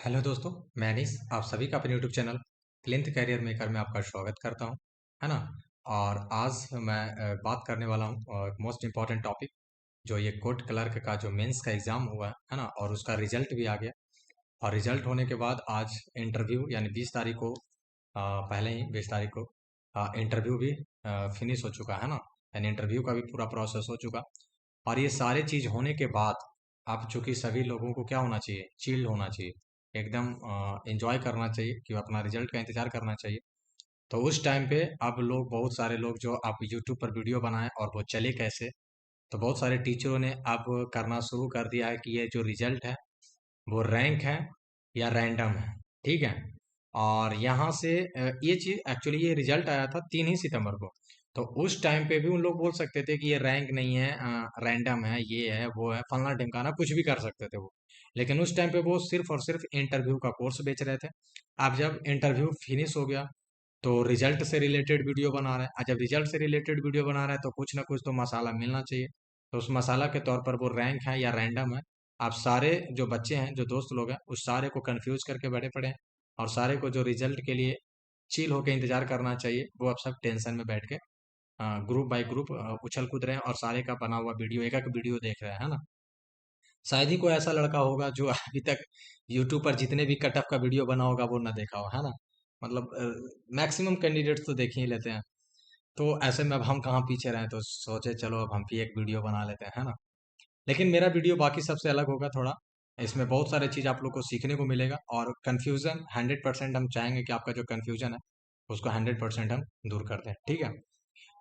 Hello दोस्तों, मैं अनीस आप सभी का अपने यूट्यूब चैनल क्लिंथ कैरियर मेकर में आपका स्वागत करता हूं, है ना। और आज मैं बात करने वाला हूं मोस्ट इम्पॉर्टेंट टॉपिक, जो ये कोर्ट क्लर्क का जो मेंस का एग्ज़ाम हुआ है ना, और उसका रिजल्ट भी आ गया। और रिजल्ट होने के बाद आज इंटरव्यू यानी 20 तारीख को पहले ही 20 तारीख को इंटरव्यू भी फिनिश हो चुका है ना। यानी इंटरव्यू का भी पूरा प्रोसेस हो चुका। और ये सारे चीज़ होने के बाद अब चूंकि सभी लोगों को क्या होना चाहिए, चिल्ड होना चाहिए, एकदम एंजॉय करना चाहिए कि अपना रिजल्ट का इंतजार करना चाहिए। तो उस टाइम पे अब लोग, बहुत सारे लोग जो अब यूट्यूब पर वीडियो बनाए और वो चले कैसे, तो बहुत सारे टीचरों ने अब करना शुरू कर दिया है कि ये जो रिजल्ट है वो रैंक है या रैंडम है, ठीक है। और यहाँ से ये चीज़ एक्चुअली, ये रिजल्ट आया था 3 ही सितंबर को। तो उस टाइम पे भी उन लोग बोल सकते थे कि ये रैंक नहीं है, रैंडम है, ये है वो है, फलना ढिमकाना, कुछ भी कर सकते थे वो। लेकिन उस टाइम पे वो सिर्फ और सिर्फ इंटरव्यू का कोर्स बेच रहे थे। अब जब इंटरव्यू फिनिश हो गया तो रिजल्ट से रिलेटेड वीडियो बना रहे हैं। जब रिजल्ट से रिलेटेड वीडियो बना रहे हैं तो कुछ ना कुछ तो मसाला मिलना चाहिए। तो उस मसाला के तौर पर वो रैंक है या रैंडम है। आप सारे जो बच्चे हैं, जो दोस्त लोग हैं, उस सारे को कंफ्यूज करके बैठे पड़े हैं। और सारे को जो रिजल्ट के लिए चिल होकर इंतजार करना चाहिए, वो अब सब टेंशन में बैठ के ग्रुप बाय ग्रुप उछल कूद रहे हैं और सारे का बना हुआ वीडियो, एक एक वीडियो देख रहे हैं, है ना। शायद ही कोई ऐसा लड़का होगा जो अभी तक यूट्यूब पर जितने भी कट ऑफ का वीडियो बना होगा वो ना देखा हो, है ना। मतलब मैक्सिमम कैंडिडेट्स तो देख ही लेते हैं। तो ऐसे में अब हम कहाँ पीछे रहे, तो सोचे चलो अब हम भी एक वीडियो बना लेते हैं, है ना। लेकिन मेरा वीडियो बाकी सबसे अलग होगा थोड़ा। इसमें बहुत सारे चीज़ आप लोग को सीखने को मिलेगा, और कन्फ्यूज़न 100% हम चाहेंगे कि आपका जो कन्फ्यूज़न है उसको 100% हम दूर कर दें, ठीक है।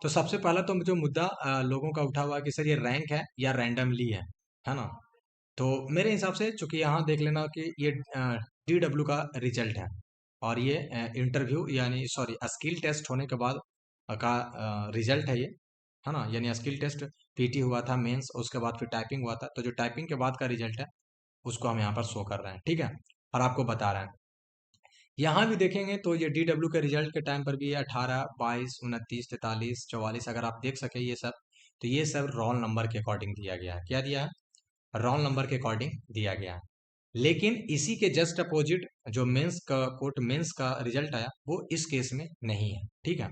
तो सबसे पहला तो जो मुद्दा लोगों का उठा हुआ है कि सर ये रैंक है या रैंडमली है ना। तो मेरे हिसाब से, चूंकि यहाँ देख लेना कि ये DW का रिजल्ट है, और ये इंटरव्यू यानी सॉरी स्किल टेस्ट होने के बाद का रिजल्ट है ये, है ना। यानी स्किल टेस्ट PT हुआ था, मेंस, उसके बाद फिर टाइपिंग हुआ था। तो जो टाइपिंग के बाद का रिजल्ट है उसको हम यहाँ पर शो कर रहे हैं, ठीक है। और आपको बता रहे हैं, यहाँ भी देखेंगे तो ये DW के रिजल्ट के टाइम पर भी ये 18, 22, 29, 43, 44, अगर आप देख सके ये सब, तो ये सब रोल नंबर के अकॉर्डिंग दिया गया है। क्या दिया है? रोल नंबर के अकॉर्डिंग दिया गया है। लेकिन इसी के जस्ट अपोजिट जो मेंस का कोट मेंस का रिजल्ट आया वो इस केस में नहीं है, ठीक है।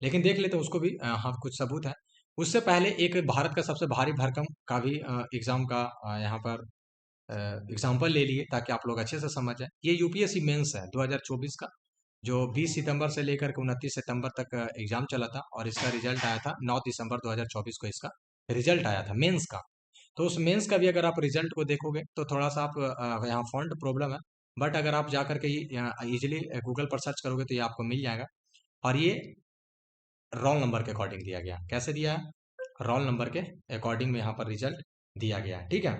लेकिन देख लेते हैं उसको भी, हाँ कुछ सबूत है। उससे पहले एक भारत का सबसे भारी भरकम का भी एग्जाम का यहाँ पर एग्जाम्पल ले लिए, ताकि आप लोग अच्छे से समझ जाए। ये UPSC मेंस है 2024 का, जो 20 सितंबर से लेकर के 29 सितंबर तक एग्जाम चला था, और इसका रिजल्ट आया था 9 दिसंबर 2024 को, इसका रिजल्ट आया था मेंस का। तो उस मेंस का भी अगर आप रिजल्ट को देखोगे तो थोड़ा सा आप यहाँ फॉन्ट प्रॉब्लम है। बट अगर आप जा करके इजीली गूगल पर सर्च करोगे तो ये आपको मिल जाएगा। और ये रोल नंबर के अकॉर्डिंग दिया गया। कैसे दिया है? रोल नंबर के अकॉर्डिंग में यहाँ पर रिजल्ट दिया गया है, ठीक है।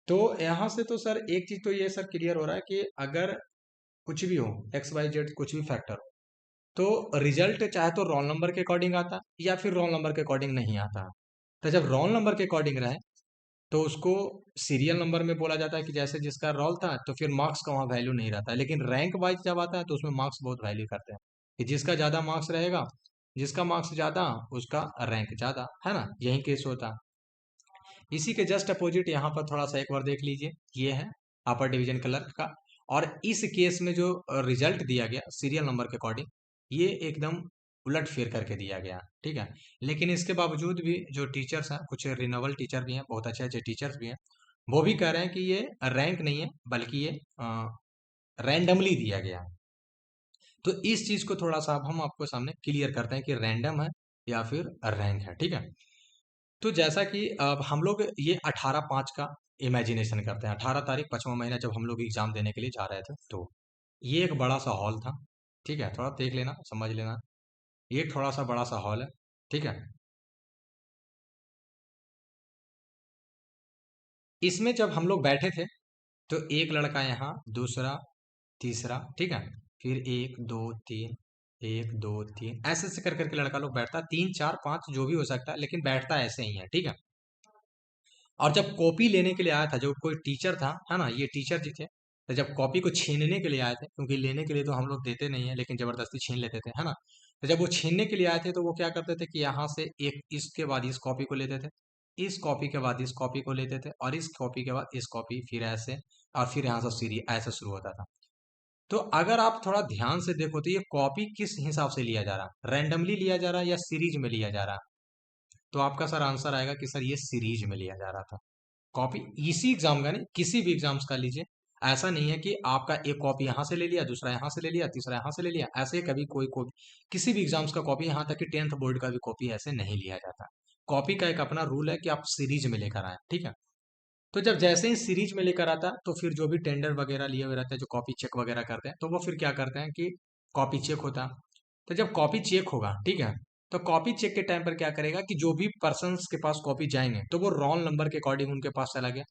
तो यहाँ से तो सर एक चीज तो ये सर क्लियर हो रहा है कि अगर कुछ भी हो, XYZ कुछ भी फैक्टर हो, तो रिजल्ट चाहे तो रोल नंबर के अकॉर्डिंग आता है या फिर रोल नंबर के अकॉर्डिंग नहीं आता है। तो जब रोल नंबर के अकॉर्डिंग रहे तो उसको सीरियल नंबर में बोला जाता है कि जैसे जिसका रोल था तो फिर मार्क्स का वहाँ वैल्यू नहीं रहता है। लेकिन रैंक वाइज जब आता है तो उसमें मार्क्स बहुत वैल्यू करते हैं, कि जिसका ज़्यादा मार्क्स रहेगा, जिसका मार्क्स ज़्यादा उसका रैंक ज़्यादा, है ना। यही केस होता है। इसी के जस्ट अपोजिट यहाँ पर थोड़ा सा एक बार देख लीजिए, ये है अपर डिवीजन क्लर्क का। और इस केस में जो रिजल्ट दिया गया सीरियल नंबर के अकॉर्डिंग, ये एकदम उलट फेर करके दिया गया, ठीक है। लेकिन इसके बावजूद भी जो टीचर्स हैं, कुछ रिनोवल टीचर भी हैं, बहुत अच्छे अच्छे टीचर्स भी हैं, वो भी कह रहे हैं कि ये रैंक नहीं है, बल्कि ये रैंडमली दिया गया। तो इस चीज को थोड़ा सा अब हम आपको सामने क्लियर करते हैं कि रैंडम है या फिर रैंक है, ठीक है। तो जैसा कि अब हम लोग ये 18/5 का इमेजिनेशन करते हैं। 18 तारीख 5वां महीना जब हम लोग एग्जाम देने के लिए जा रहे थे, तो ये एक बड़ा सा हॉल था, ठीक है। थोड़ा देख लेना, समझ लेना। ये एक थोड़ा सा बड़ा सा हॉल है, ठीक है। इसमें जब हम लोग बैठे थे तो एक लड़का यहाँ, दूसरा, तीसरा, ठीक है, फिर 1 2 3, 1 2 3, ऐसे ऐसे कर करके लड़का लोग बैठता है, 3 4 5 जो भी हो सकता है, लेकिन बैठता ऐसे ही है, ठीक है। और जब कॉपी लेने के लिए आया था जो कोई टीचर था, है ना, ये टीचर जी थे, तो जब कॉपी को छीनने के लिए आए थे, क्योंकि लेने के लिए तो हम लोग देते नहीं है, लेकिन जबरदस्ती छीन लेते थे, है ना। तो जब वो छीनने के लिए आए थे तो वो क्या करते थे कि यहाँ से एक इसके बाद इस कॉपी को लेते थे, इस कॉपी के बाद इस कॉपी को लेते थे, और इस कॉपी के बाद इस कॉपी, फिर ऐसे और फिर यहाँ से सीरीज ऐसे शुरू होता था। तो अगर आप थोड़ा ध्यान से देखो तो ये कॉपी किस हिसाब से लिया जा रहा है, रैंडमली लिया जा रहा है या सीरीज में लिया जा रहा है? तो आपका सर आंसर आएगा कि सर ये सीरीज में लिया जा रहा था। कॉपी इसी एग्जाम का नहीं, किसी भी एग्जाम्स का लीजिए, ऐसा नहीं है कि आपका एक कॉपी यहाँ से ले लिया, दूसरा यहाँ से ले लिया, तीसरा यहाँ से ले लिया, ऐसे कभी कोई कॉपी किसी भी एग्जाम्स का कॉपी, यहाँ तक कि 10th बोर्ड का भी कॉपी ऐसे नहीं लिया जाता। कॉपी का एक अपना रूल है कि आप सीरीज में लेकर आए, ठीक है। तो जब जैसे ही सीरीज में लेकर आता है तो फिर जो भी टेंडर वगैरह लिए हुए रहते हैं, जो कॉपी चेक वगैरह करते हैं, तो वो फिर क्या करते हैं कि कॉपी चेक होता है। तो जब कॉपी चेक होगा, ठीक है, तो कॉपी चेक के टाइम पर क्या करेगा कि जो भी पर्सन्स के पास कॉपी जाएंगे तो वो रोल नंबर के अकॉर्डिंग उनके पास चला गया।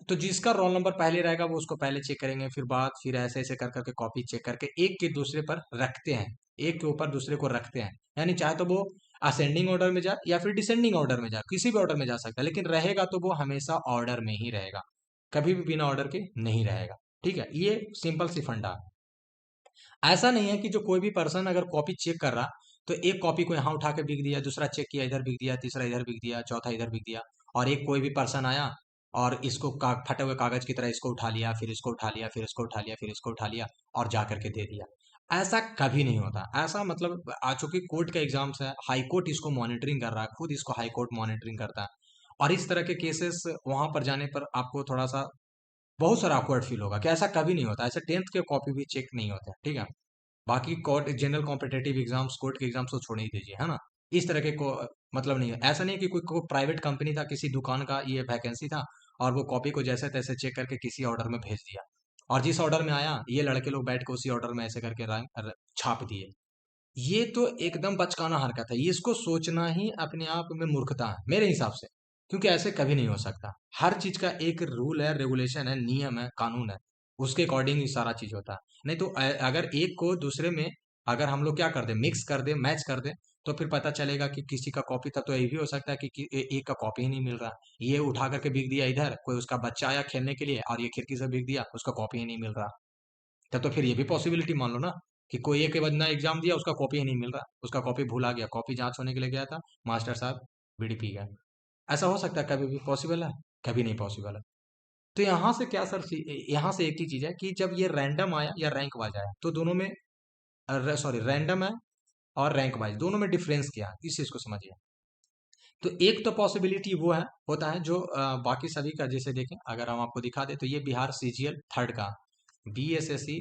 तो जिसका रोल नंबर पहले रहेगा वो उसको पहले चेक करेंगे, फिर बाद फिर ऐसे ऐसे कर करके कॉपी चेक करके एक के दूसरे पर रखते हैं, एक के ऊपर दूसरे को रखते हैं। यानी चाहे तो वो असेंडिंग ऑर्डर में जाए या फिर डिसेंडिंग ऑर्डर में जाए, किसी भी ऑर्डर में जा सकता है, लेकिन रहेगा तो वो हमेशा ऑर्डर में ही रहेगा, कभी भी बिना ऑर्डर के नहीं रहेगा। ठीक है, ये सिंपल सी फंडा है। ऐसा नहीं है कि जो कोई भी पर्सन अगर कॉपी चेक कर रहा तो एक कॉपी को यहाँ उठा के बिक दिया, दूसरा चेक किया इधर बिक दिया, तीसरा इधर बिक दिया, चौथा इधर बिक दिया, और एक कोई भी पर्सन आया और इसको फटे हुए कागज की तरह इसको उठा लिया, फिर इसको उठा लिया, फिर इसको उठा लिया, फिर इसको उठा लिया और जा करके दे दिया। ऐसा कभी नहीं होता। ऐसा मतलब आ चूंकि कोर्ट का एग्जाम्स है, हाई कोर्ट इसको मॉनिटरिंग कर रहा है, खुद इसको हाई कोर्ट मॉनिटरिंग करता है, और इस तरह के केसेस वहां पर जाने पर आपको थोड़ा सा बहुत सारा awkward फील होगा कि ऐसा कभी नहीं होता, ऐसे 10th के कॉपी भी चेक नहीं होते, ठीक है। बाकी court general competitive exams, court के एग्जाम्स तो छोड़ ही दीजिए, है ना। इस तरह के को मतलब नहीं है, ऐसा नहीं है कि कोई प्राइवेट कंपनी था, किसी दुकान का ये वैकेंसी था और वो कॉपी को जैसे तैसे चेक करके किसी ऑर्डर में भेज दिया, और जिस ऑर्डर में आया ये लड़के लोग बैठ के उसी ऑर्डर में ऐसे करके छाप दिए। ये तो एकदम बचकाना हरकत है, ये इसको सोचना ही अपने आप में मूर्खता है मेरे हिसाब से, क्योंकि ऐसे कभी नहीं हो सकता। हर चीज का एक रूल है, रेगुलेशन है, नियम है, कानून है, उसके अकॉर्डिंग ही सारा चीज होता है। नहीं तो अगर एक को दूसरे में अगर हम लोग क्या कर दे, मिक्स कर दे, मैच कर दे, तो फिर पता चलेगा कि किसी का कॉपी था, तो ये भी हो सकता है कि एक का कॉपी ही नहीं मिल रहा, ये उठा करके बिक दिया इधर, कोई उसका बच्चा आया खेलने के लिए और ये खिड़की से बिक दिया, उसका कॉपी ही नहीं मिल रहा। तब तो फिर ये भी पॉसिबिलिटी मान लो ना कि कोई एक के बंदा एग्जाम दिया, उसका कॉपी ही नहीं मिल रहा, उसका कॉपी भूला गया, कॉपी जांच होने के लिए गया था, मास्टर साहब बीड़ी पी गए। ऐसा हो सकता है? कभी भी पॉसिबल है? कभी नहीं पॉसिबल है। तो यहाँ से क्या सर, यहाँ से एक ही चीज है कि जब ये रैंडम आया या रैंक वाइज आया तो दोनों में, सॉरी, रैंडम है और रैंक वाइज, दोनों में डिफरेंस क्या है इस चीज को समझिए। तो एक तो पॉसिबिलिटी वो है, होता है जो बाकी सभी का, जैसे देखें अगर हम आपको दिखा दें तो ये बिहार सीजीएल थर्ड का, बीएसएससी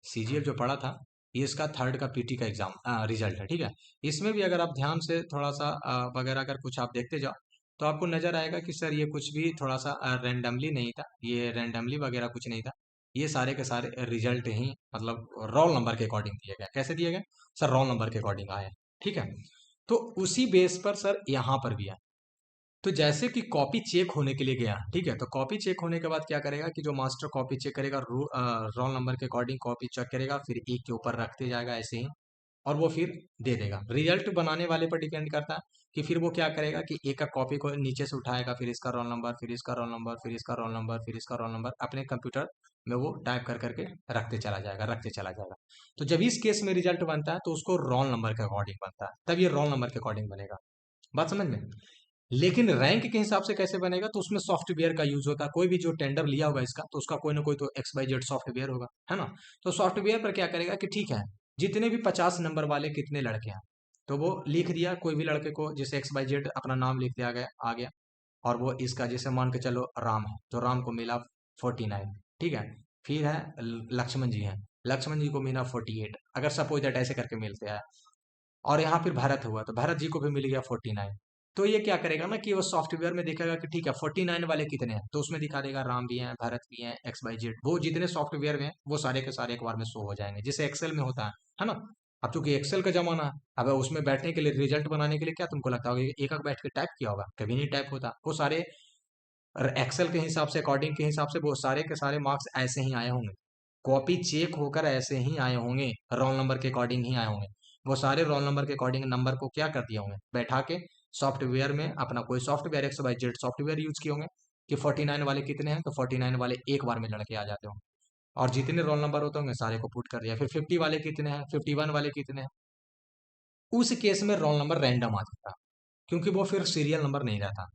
सीजीएल जो पढ़ा था, ये इसका थर्ड का पीटी का एग्जाम रिजल्ट है, ठीक है। इसमें भी अगर आप ध्यान से थोड़ा सा वगैरह अगर कुछ आप देखते जाओ तो आपको नजर आएगा कि सर ये कुछ भी थोड़ा सा रैंडमली नहीं था, ये रैंडमली वगैरह कुछ नहीं था, ये सारे के सारे रिजल्ट ही मतलब रोल नंबर के अकॉर्डिंग दिए गए। कैसे दिए गए सर? रोल नंबर के अकॉर्डिंग आए, ठीक है। तो उसी बेस पर सर यहाँ पर भी है। तो जैसे कि कॉपी चेक होने के लिए गया, ठीक है, तो कॉपी चेक होने के बाद क्या करेगा कि जो मास्टर कॉपी चेक करेगा, रोल नंबर के अकॉर्डिंग कॉपी चेक करेगा, फिर एक के ऊपर रखते जाएगा ऐसे ही, और वो फिर दे देगा। रिजल्ट बनाने वाले पर डिपेंड करता है कि फिर वो क्या करेगा कि एक एक कॉपी को नीचे से उठाएगा, फिर इसका रोल नंबर, फिर इसका रोल नंबर, फिर इसका रोल नंबर, फिर इसका रोल नंबर अपने कंप्यूटर में वो टाइप कर करके रखते चला जाएगा, रखते चला जाएगा। तो जब इस केस में रिजल्ट बनता है तो उसको रोल नंबर के अकॉर्डिंग बनता है, तब ये रोल नंबर के अकॉर्डिंग बनेगा। बात समझ में? लेकिन रैंक के हिसाब से कैसे बनेगा, तो उसमें सॉफ्टवेयर का यूज होता है। कोई भी जो टेंडर लिया होगा इसका, तो उसका कोई ना कोई तो एक्स वाई जेड सॉफ्टवेयर होगा, है ना। तो सॉफ्टवेयर पर क्या करेगा कि ठीक है, जितने भी 50 नंबर वाले कितने लड़के हैं, तो वो लिख दिया, कोई भी लड़के को जैसे एक्स वाई जेड अपना नाम लिख दिया गया, आ गया, और वो इसका जैसे मान के चलो राम है, तो राम को मिला 49, ठीक है। फिर है लक्ष्मण जी हैं, लक्ष्मण जी को मिला 48, अगर सपोज दैट ऐसे करके मिलते हैं। और यहाँ फिर भरत हुआ तो भरत जी को भी मिल गया 49। तो ये क्या करेगा ना कि वो सॉफ्टवेयर में देखेगा कि ठीक है 49 वाले कितने हैं, तो उसमें दिखा देगा राम भी हैं, भरत भी हैं, एक्स वाई जेड, वो जितने सॉफ्टवेयर में हैं, वो सारे के सारे एक बार में शो हो जाएंगे, जैसे एक्सेल में होता है ना। अब चूंकि एक्सेल का जमाना है, अब उसमें बैठने के लिए, रिजल्ट बनाने के लिए क्या तुमको लगता होगा कि एक एक बैठ के टाइप किया होगा? कभी नहीं टाइप होता। वो सारे एक्सेल के हिसाब से, अकॉर्डिंग के हिसाब से वो सारे के सारे मार्क्स ऐसे ही आए होंगे, कॉपी चेक होकर ऐसे ही आए होंगे, रोल नंबर के अकॉर्डिंग ही आए होंगे। वो सारे रोल नंबर के अकॉर्डिंग नंबर को क्या कर दिए होंगे, बैठा के सॉफ्टवेयर में, अपना कोई software X Y Z software use किए होंगे कि 49 वाले कितने हैं, तो 49 वाले एक बार में लड़के आ जाते होंगे, और जितने रोल नंबर होते होंगे सारे को पुट कर दिया। फिर 50 वाले कितने हैं, 51 वाले कितने हैं, उस केस में रोल नंबर रैंडम आ जाता, क्योंकि वो फिर सीरियल नंबर नहीं रहता।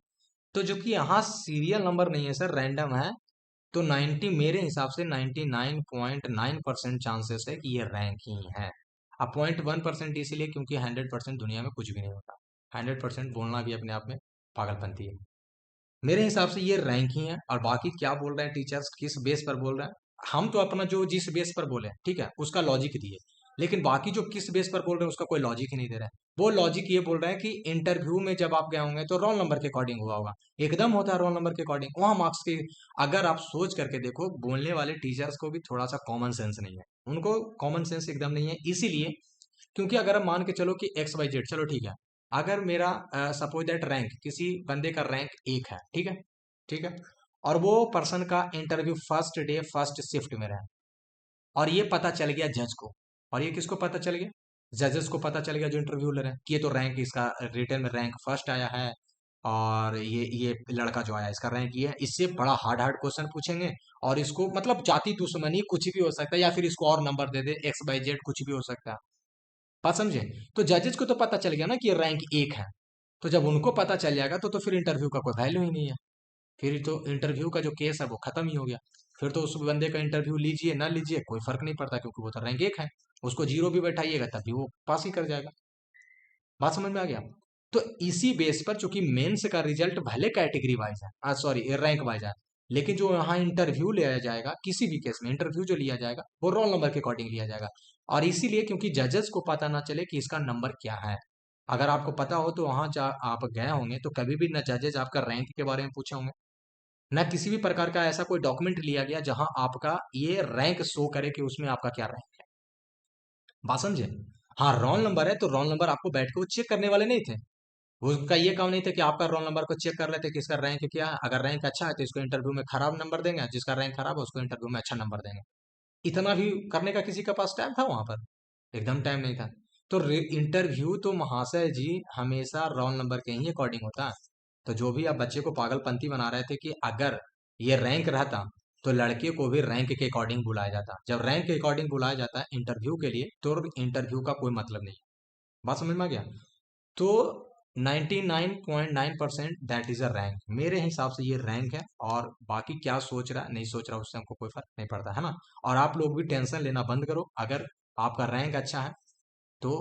तो जो कि यहाँ सीरियल नंबर नहीं है सर, रैंडम है। तो 90 मेरे हिसाब से 99.9% चांसेस है कि ये रैंक ही है। अब 0.1% इसीलिए क्योंकि 100% दुनिया में कुछ भी नहीं होता। 100% बोलना भी अपने आप में पागलपंती है। मेरे हिसाब से ये रैंक ही है, और बाकी क्या बोल रहे हैं टीचर्स, किस बेस पर बोल रहे हैं, हम तो अपना जो जिस बेस पर बोले ठीक है उसका लॉजिक दिए, लेकिन बाकी जो किस बेस पर बोल रहे हैं उसका कोई लॉजिक ही नहीं दे रहा है। वो लॉजिक ये बोल रहे हैं कि इंटरव्यू में जब आप गए होंगे तो रोल नंबर के अकॉर्डिंग हुआ होगा। एकदम होता है रोल नंबर के अकॉर्डिंग, वहाँ मार्क्स के। अगर आप सोच करके देखो, बोलने वाले टीचर्स को भी थोड़ा सा कॉमन सेंस नहीं है, उनको कॉमन सेंस एकदम नहीं है। इसीलिए क्योंकि अगर हम मान के चलो कि एक्स वाई जेड, चलो ठीक है, अगर मेरा सपोज दैट रैंक, किसी बंदे का रैंक 1 है, ठीक है, ठीक है, और वो पर्सन का interview first day first shift में रहा, और ये पता चल गया जज को। और ये किसको पता चल गया? जजेस को पता चल गया जो इंटरव्यू ले रहे हैं कि ये तो रैंक इसका रिटर्न में रैंक फर्स्ट आया है, और ये लड़का जो आया इसका रैंक ये है, इससे बड़ा हार्ड हार्ड क्वेश्चन पूछेंगे, और इसको मतलब जाति दुश्मनी कुछ भी हो सकता है, या फिर इसको और number they they, x by Z कुछ भी हो सकता है। बात समझे? तो जजेस को तो पता चल गया ना कि ये रैंक 1 है। तो जब उनको पता चल जाएगा तो फिर इंटरव्यू का कोई वैल्यू ही नहीं है। फिर तो इंटरव्यू का जो केस है वो खत्म ही हो गया। फिर तो उस बंदे का इंटरव्यू लीजिए ना लीजिए कोई फर्क नहीं पड़ता, क्योंकि वो तो रैंक 1 है। उसको जीरो भी बैठाइएगा तब भी वो पास ही कर जाएगा। बात समझ में आ गया? तो इसी बेस पर चूंकि मेंस का रिजल्ट भले कैटेगरी वाइज है, सॉरी रैंक वाइज है, लेकिन जो यहाँ इंटरव्यू लिया जाएगा, किसी भी केस में इंटरव्यू जो लिया जाएगा वो रोल नंबर के अकॉर्डिंग लिया जाएगा। और इसीलिए क्योंकि जजेस को पता ना चले कि इसका नंबर क्या है। अगर आपको पता हो तो वहां आप गए होंगे तो कभी भी न जजेज आपका रैंक के बारे में पूछे होंगे, न किसी भी प्रकार का ऐसा कोई डॉक्यूमेंट लिया गया जहां आपका ये रैंक शो करे कि उसमें आपका क्या रैंक है। बात समझे? हाँ, रोल नंबर है तो रोल नंबर आपको बैठ के वो चेक करने वाले नहीं थे। उसका ये काम नहीं था कि आपका रोल नंबर को चेक कर लेते कि इसका रैंक क्या है, अगर रैंक अच्छा है तो इसको इंटरव्यू में खराब नंबर देंगे, जिसका रैंक खराब है उसको इंटरव्यू में अच्छा नंबर देंगे। इतना भी करने का किसी के पास टाइम था वहां पर? एकदम टाइम नहीं था। तो इंटरव्यू तो महाशय जी हमेशा रोल नंबर के ही अकॉर्डिंग होता है। तो जो भी आप बच्चे को पागलपंती बना रहे थे कि अगर ये रैंक रहता तो लड़के को भी रैंक के अकॉर्डिंग बुलाया जाता, जब रैंक के अकॉर्डिंग बुलाया जाता है इंटरव्यू के लिए तो इंटरव्यू का कोई मतलब नहीं है। बात समझ में आ गया? तो 99.9% दैट इज अ रैंक, मेरे हिसाब से ये रैंक है। और बाकी क्या सोच रहा नहीं सोच रहा उससे हमको कोई फर्क नहीं पड़ता है ना। और आप लोग भी टेंशन लेना बंद करो, अगर आपका रैंक अच्छा है तो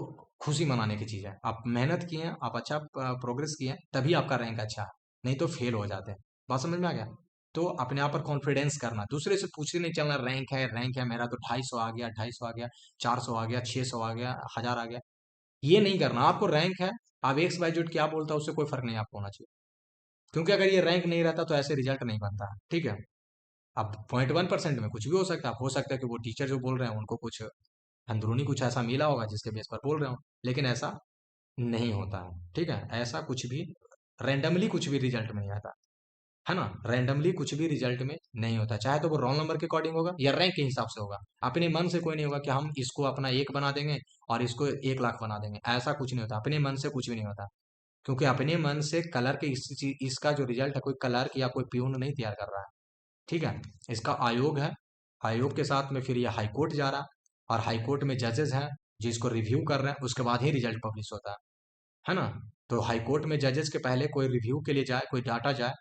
खुशी मनाने की चीज़ है। आप मेहनत किए हैं, आप अच्छा प्रोग्रेस किए हैं, तभी आपका रैंक अच्छा है, नहीं तो फेल हो जाते हैं। बात समझ में आ गया? तो अपने आप पर कॉन्फिडेंस करना, दूसरे से पूछते नहीं चलना रैंक है मेरा तो 250 आ गया, 250 आ गया, 400 आ गया, 600 आ गया, 1000 आ गया, ये नहीं करना। आपको रैंक है, आप एक्स वाई जेड क्या बोलता है उससे कोई फर्क नहीं आपको होना चाहिए, क्योंकि अगर ये रैंक नहीं रहता तो ऐसे रिजल्ट नहीं बनता है, ठीक है। अब 0.1% में कुछ भी हो सकता है, हो सकता है कि वो टीचर जो बोल रहे हैं उनको कुछ अंदरूनी कुछ ऐसा मिला होगा जिसके बेस पर बोल रहे हो, लेकिन ऐसा नहीं होता है, ठीक है। ऐसा कुछ भी रैंडमली कुछ भी रिजल्ट में नहीं आता है ना, रैंडमली कुछ भी रिजल्ट में नहीं होता, चाहे तो वो रोल नंबर के अकॉर्डिंग होगा या रैंक के हिसाब से होगा। अपने मन से कोई नहीं होगा कि हम इसको अपना 1 बना देंगे और इसको 1 लाख बना देंगे, ऐसा कुछ नहीं होता, अपने मन से कुछ भी नहीं होता। क्योंकि अपने मन से कलर के इसका जो रिजल्ट है कोई क्लर्क या कोई प्यून नहीं तैयार कर रहा है, ठीक है। इसका आयोग है, आयोग के साथ में फिर ये हाई कोर्ट जा रहा है, और हाई कोर्ट में जजेस हैं जिसको रिव्यू कर रहे हैं, उसके बाद ही रिजल्ट पब्लिश होता है ना। तो हाई कोर्ट में जजेस के पहले कोई रिव्यू के लिए जाए, कोई डाटा जाए,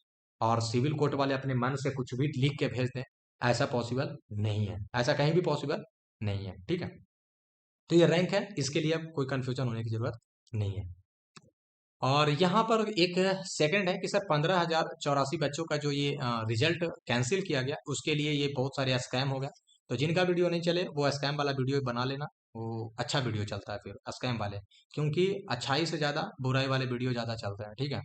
और सिविल कोर्ट वाले अपने मन से कुछ भी लिख के भेज दें, ऐसा पॉसिबल नहीं है, ऐसा कहीं भी पॉसिबल नहीं है, ठीक है। तो ये रैंक है, इसके लिए अब कोई कंफ्यूजन होने की जरूरत नहीं है। और यहाँ पर एक सेकंड है कि सर 15,084 बच्चों का जो ये रिजल्ट कैंसिल किया गया उसके लिए ये बहुत सारे स्कैम हो गया। तो जिनका वीडियो नहीं चले वो स्कैम वाला वीडियो बना लेना, वो अच्छा वीडियो चलता है फिर स्कैम वाले, क्योंकि अच्छाई से ज़्यादा बुराई वाले वीडियो ज़्यादा चलते हैं, ठीक है।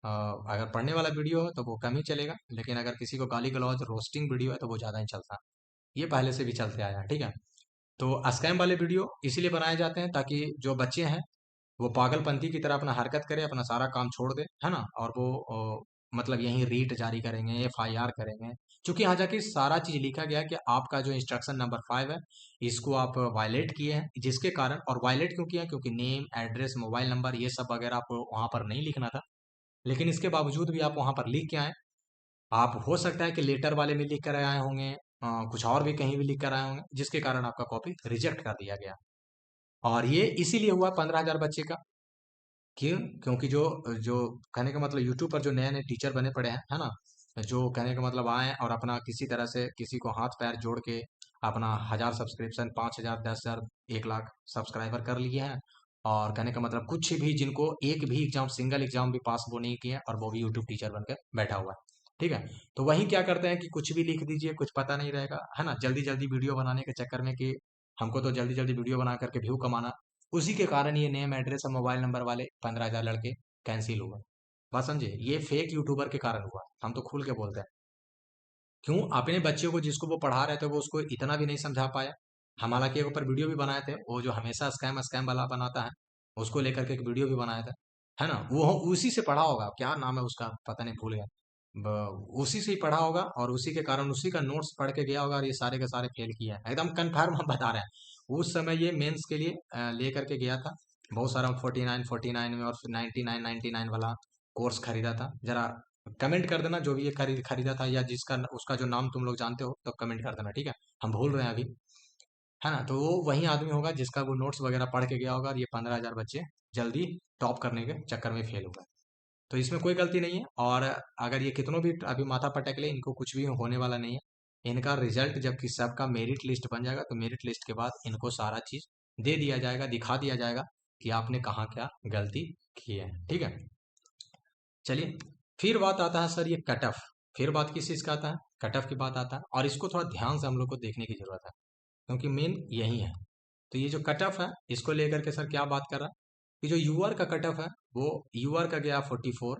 अगर पढ़ने वाला वीडियो है तो वो कम ही चलेगा, लेकिन अगर किसी को गाली गलौज रोस्टिंग वीडियो है तो वो ज़्यादा ही चलता है। ये पहले से भी चलते आया है, ठीक है। तो स्कैम वाले वीडियो इसीलिए बनाए जाते हैं ताकि जो बच्चे हैं वो पागलपंती की तरह अपना हरकत करे, अपना सारा काम छोड़ दे, है ना, और वो मतलब यहीं रीट जारी करेंगे, एफआईआर करेंगे। क्योंकि यहाँ जाके सारा चीज लिखा गया है कि आपका जो इंस्ट्रक्शन नंबर 5 है इसको आप वायलेट किए हैं, जिसके कारण, और वायलेट क्यों किया, क्योंकि नेम एड्रेस मोबाइल नंबर ये सब वगैरह आपको वहां पर नहीं लिखना था, लेकिन इसके बावजूद भी आप वहां पर लिख के आए। आप हो सकता है कि लेटर वाले में लिख कर आए होंगे, कुछ और भी कहीं भी लिख कर आए होंगे, जिसके कारण आपका कॉपी रिजेक्ट कर दिया गया। और ये इसीलिए हुआ 15,000 बच्चे का। क्यों? क्योंकि जो जो कहने का मतलब यूट्यूब पर जो नए नए टीचर बने पड़े हैं, है ना, जो कहने का मतलब आए और अपना किसी तरह से किसी को हाथ पैर जोड़ के अपना 1000 सब्सक्रिप्शन, 5000, 10,000, 1 लाख सब्सक्राइबर कर लिए हैं। और कहने का मतलब कुछ भी, जिनको एक भी एग्जाम, सिंगल एग्जाम भी पास वो नहीं किए, और वो भी यूट्यूब टीचर बनकर बैठा हुआ है। ठीक है। तो वही क्या करते हैं कि कुछ भी लिख दीजिए, कुछ पता नहीं रहेगा, है ना, जल्दी जल्दी वीडियो बनाने के चक्कर में कि हमको तो जल्दी जल्दी वीडियो बना करके व्यू कमाना। उसी के कारण ये नेम एड्रेस और मोबाइल नंबर वाले 15,000 लड़के कैंसिल हुए। बात समझे, ये फेक यूट्यूबर के कारण हुआ, हम तो खुल के बोलते हैं। क्यों? अपने बच्चे को जिसको वो पढ़ा रहे थे वो उसको इतना भी नहीं समझा पाया। हम हालांकि एक ऊपर वीडियो भी बनाए थे, वो जो हमेशा स्कैम स्कैम वाला बनाता है, उसको लेकर के एक वीडियो भी बनाया था, है ना। वो उसी से पढ़ा होगा, क्या नाम है उसका पता नहीं, भूल गया। उसी से ही पढ़ा होगा, और उसी के कारण उसी का नोट्स पढ़ के गया होगा, और ये सारे के सारे फेल किया है, एकदम कन्फर्म हम बता रहे हैं। उस समय ये मेंस के लिए लेकर के गया था, बहुत सारा 49 में और 99 वाला कोर्स खरीदा था। जरा कमेंट कर देना जो भी ये खरीदा था, या जिसका उसका जो नाम तुम लोग जानते हो, तो कमेंट कर देना, ठीक है। हम भूल रहे हैं अभी, है ना। तो वो वही आदमी होगा जिसका वो नोट्स वगैरह पढ़ के गया होगा, और ये 15,000 बच्चे जल्दी टॉप करने के चक्कर में फेल हुआ। तो इसमें कोई गलती नहीं है, और अगर ये कितनों भी अभी माथा पटक ले, इनको कुछ भी होने वाला नहीं है। इनका रिजल्ट जबकि सबका मेरिट लिस्ट बन जाएगा, तो मेरिट लिस्ट के बाद इनको सारा चीज दे दिया जाएगा, दिखा दिया जाएगा कि आपने कहाँ क्या गलती की है, ठीक है। चलिए, फिर बात आता है सर ये कट ऑफ। फिर बात किस चीज का आता है? कट ऑफ की बात आता है, और इसको थोड़ा ध्यान से हम लोग को देखने की जरूरत है, क्योंकि मेन यही है। तो ये जो कट ऑफ है, इसको लेकर के सर क्या बात कर रहा है कि जो यूआर का कट ऑफ है, वो यूआर का गया 44,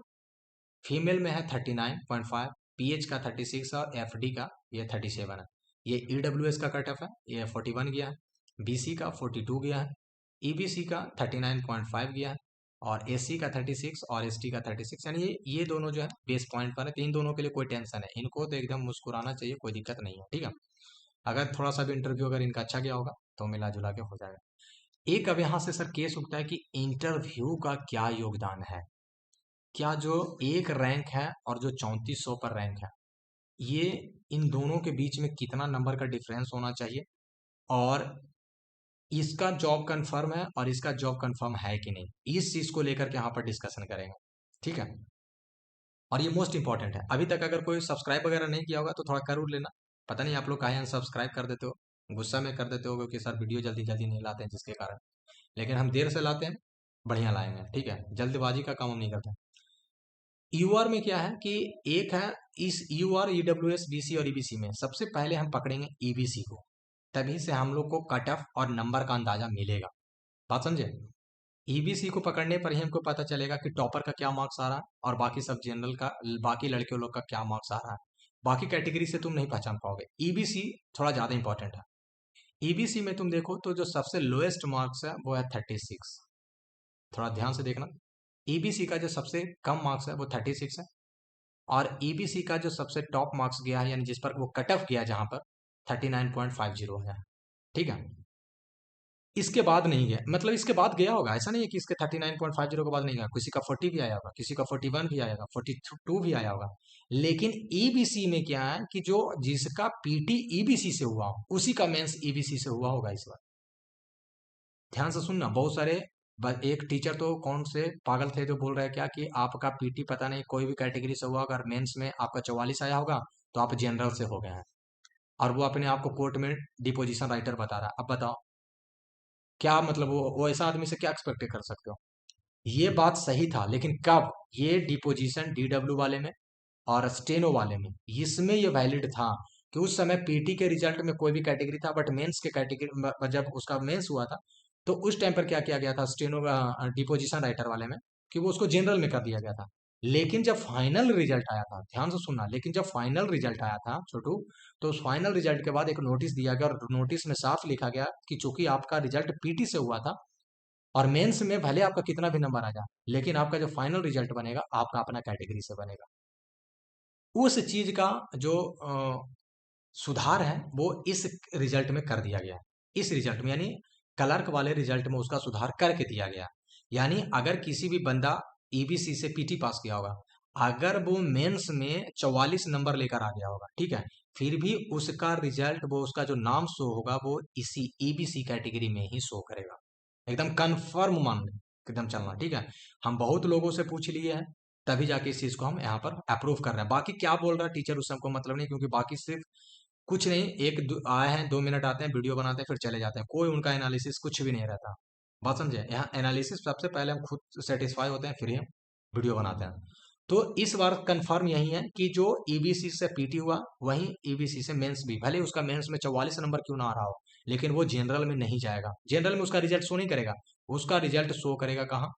फीमेल में है 39.5, पीएच का 36, और एफडी का ये 37 है। ये ईडब्ल्यूएस का कट ऑफ है, ये 41 गया है। बीसी का 42 गया है। ईबीसी का 39.5 गया है, और एससी का 36 और एसटी का 36। यानी ये दोनों जो है बेस पॉइंट पर है, तो इन दोनों के लिए कोई टेंशन है, इनको तो एकदम मुस्कुराना चाहिए, कोई दिक्कत नहीं है, ठीक है। अगर थोड़ा सा भी इंटरव्यू अगर इनका अच्छा गया होगा तो मिला जुला के हो जाएगा। एक अब यहाँ से सर केस उठता है कि इंटरव्यू का क्या योगदान है। क्या जो एक रैंक है और जो 3400 पर रैंक है, ये इन दोनों के बीच में कितना नंबर का डिफरेंस होना चाहिए, और इसका जॉब कंफर्म है और इसका जॉब कंफर्म है कि नहीं, इस चीज को लेकर के यहाँ पर डिस्कशन करेंगे, ठीक है। और ये मोस्ट इंपॉर्टेंट है। अभी तक अगर कोई सब्सक्राइब वगैरह नहीं किया होगा तो थोड़ा कर लेना। पता नहीं आप लोग काहे अनसब्सक्राइब कर देते हो, गुस्सा में कर देते हो क्योंकि सर वीडियो जल्दी जल्दी नहीं लाते हैं जिसके कारण। लेकिन हम देर से लाते हैं, बढ़िया लाएंगे, ठीक है, जल्दबाजी का काम हम नहीं करते। यूआर में क्या है कि एक है, इस यूआर, ईडब्ल्यूएस, बीसी और ईबीसी में सबसे पहले हम पकड़ेंगे ईबीसी को, तभी से हम लोग को कट ऑफ और नंबर का अंदाजा मिलेगा। बात समझे। ईबीसी को पकड़ने पर ही हमको पता चलेगा कि टॉपर का क्या मार्क्स आ रहा है, और बाकी सब जनरल का, बाकी लड़के लोग का क्या मार्क्स आ रहा है। बाकी कैटेगरी से तुम नहीं पहचान पाओगे, ईबीसी थोड़ा ज्यादा इंपॉर्टेंट है। ईबीसी में तुम देखो तो जो सबसे लोएस्ट मार्क्स है वो है 36, थोड़ा ध्यान से देखना। ईबीसी का जो सबसे कम मार्क्स है वो 36 है, और ईबीसी का जो सबसे टॉप मार्क्स गया है, यानी जिस पर वो कट ऑफ गया जहां पर, 39.50 है, ठीक है। इसके बाद नहीं गया, मतलब इसके बाद गया होगा, ऐसा नहीं है कि इसके 39.50 के बाद नहीं गया, किसी का 40 भी आया होगा, किसी का 41 भी आया होगा, 42 भी आया होगा। लेकिन ईबीसी में क्या है कि जो जिसका पीटी ईबीसी से हुआ हो, उसी का मेंस ईबीसी से हुआ होगा इस बार। ध्यान से सुनना, बहुत सारे एक टीचर तो कौन से पागल थे जो बोल रहे हैं क्या कि आपका पीटी पता नहीं कोई भी कैटेगरी से हुआ, अगर मेंस में आपका 44 आया होगा तो आप जनरल से हो गए हैं, और वो अपने आप को कोर्ट में डिपोजिशन राइटर बता रहा है। अब बताओ क्या मतलब, वो ऐसा आदमी से क्या एक्सपेक्ट कर सकते हो। ये बात सही था, लेकिन कब? ये डिपोजिशन डीडब्ल्यू वाले में और स्टेनो वाले में, इसमें ये वैलिड था कि उस समय पीटी के रिजल्ट में कोई भी कैटेगरी था, बट मेंस के कैटेगरी जब उसका मेंस हुआ था, तो उस टाइम पर क्या किया गया था स्टेनो डिपोजिशन राइटर वाले में, कि वो उसको जनरल में कर दिया गया था। लेकिन जब फाइनल रिजल्ट आया था, ध्यान से सुनना, लेकिन जब फाइनल रिजल्ट आया था छोटू, तो उस फाइनल रिजल्ट के बाद एक नोटिस दिया गया, और नोटिस में साफ लिखा गया कि चूंकि आपका रिजल्ट पीटी से हुआ था, और मेंस में भले आपका कितना भी नंबर आ जाए, लेकिन आपका जो फाइनल रिजल्ट बनेगा आपका अपना कैटेगरी से बनेगा। उस चीज का जो सुधार है वो इस रिजल्ट में कर दिया गया है। इस रिजल्ट में, यानी क्लर्क वाले रिजल्ट में उसका सुधार करके दिया गया। यानी अगर किसी भी बंदा ईबीसी से पीटी पास किया होगा, अगर वो मेंस में 44 नंबर लेकर आ गया होगा, ठीक है, फिर भी उसका रिजल्ट, वो उसका जो नाम शो होगा वो इसी ईबीसी कैटेगरी में ही शो करेगा। एकदम कंफर्म मान लो, एकदम चलना, ठीक है। हम बहुत लोगों से पूछ लिए हैं, तभी जाके इस चीज को हम यहाँ पर अप्रूव कर रहे हैं। बाकी क्या बोल रहा है टीचर उससे हमको मतलब नहीं, क्योंकि बाकी सिर्फ कुछ नहीं, आए हैं 2 मिनट आते हैं, वीडियो बनाते हैं, फिर चले जाते हैं, कोई उनका एनालिसिस कुछ भी नहीं रहता। बात समझे? यहाँ एनालिसिस सबसे पहले हम खुद सेटिस्फाई होते हैं, फिर ही हम वीडियो बनाते हैं। तो इस बार कंफर्म यही है कि जो ईबीसी से पीटी हुआ वही ईबीसी से मेंस भी, भले उसका मेंस में 44 नंबर क्यों ना आ रहा हो, लेकिन वो जनरल में नहीं जाएगा। जनरल में उसका रिजल्ट शो नहीं करेगा, उसका रिजल्ट शो करेगा कहाँ?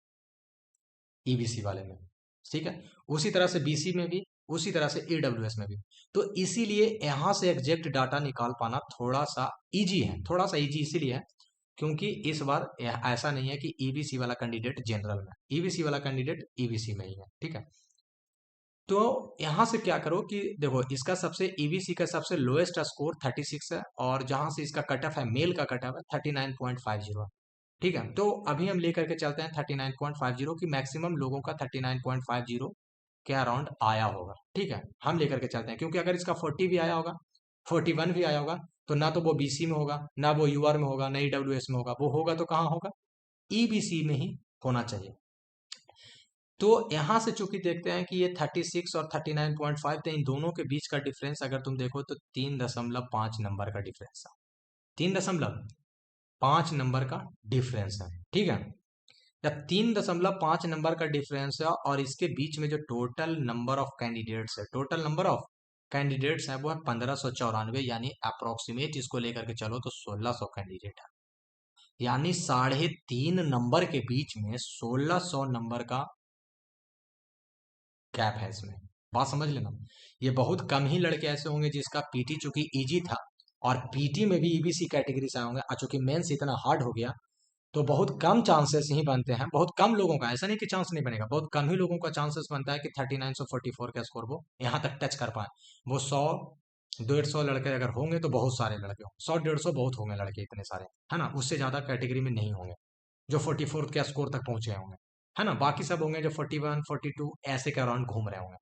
ईबीसी वाले में। ठीक है, उसी तरह से बीसी में भी, उसी तरह से ईडब्ल्यूएस में भी। तो इसीलिए यहाँ से एग्जैक्ट डाटा निकाल पाना थोड़ा सा इजी है, थोड़ा सा इजी इसीलिए है क्योंकि इस बार ऐसा नहीं है कि ईबीसी वाला कैंडिडेट जनरल में, ईबीसी वाला कैंडिडेट ईबीसी में ही है। ठीक है, तो यहां से क्या करो कि देखो इसका सबसे ईबीसी का सबसे लोएस्ट स्कोर 36 है, और जहां से इसका कट ऑफ है, मेल का कट ऑफ है 39.50। ठीक है, तो अभी हम लेकर के चलते हैं 39.50 की, मैक्सिमम लोगों का 39.50 के अराउंड आया होगा। ठीक है, हम लेकर के चलते हैं, क्योंकि अगर इसका 40 भी आया होगा, 41 भी आया होगा, तो ना तो वो बीसी में होगा, ना वो यूआर में होगा, ना ईडब्ल्यूएस में होगा, वो होगा तो कहाँ होगा? ईबीसी में ही होना चाहिए। तो यहां से चूंकि देखते हैं कि ये 36 और 39.5 थे, इन दोनों के बीच का डिफरेंस अगर तुम देखो तो 3.5 नंबर का डिफरेंस है। 3.5 नंबर का डिफरेंस है। ठीक है, जब 3.5 नंबर का डिफरेंस है और इसके बीच में जो टोटल नंबर ऑफ कैंडिडेट्स है, टोटल नंबर ऑफ कैंडिडेट्स है वो है 1594, यानी अप्रोक्सीमेट इसको लेकर के चलो तो 1600 कैंडिडेट है। यानी 3.5 नंबर के बीच में 1600 नंबर का गैप है इसमें। बात समझ लेना, ये बहुत कम ही लड़के ऐसे होंगे जिसका पीटी चूंकि इजी था, और पीटी में भी ईबीसी कैटेगरी से आए होंगे, और चूंकि मेंस इतना हार्ड हो गया तो बहुत कम चांसेस ही बनते हैं, बहुत कम लोगों का, ऐसा नहीं कि चांस नहीं बनेगा, बहुत कम ही लोगों का चांसेस बनता है कि 3944 का स्कोर वो यहाँ तक टच कर पाए। वो 100 150 लड़के अगर होंगे तो बहुत सारे लड़के होंगे, 100 150 बहुत होंगे लड़के इतने सारे, है ना, उससे ज्यादा कैटेगरी में नहीं होंगे जो 44 के स्कोर तक पहुंचे होंगे, है ना। बाकी सब होंगे जो 41 42 ऐसे के अराउंड घूम रहे होंगे।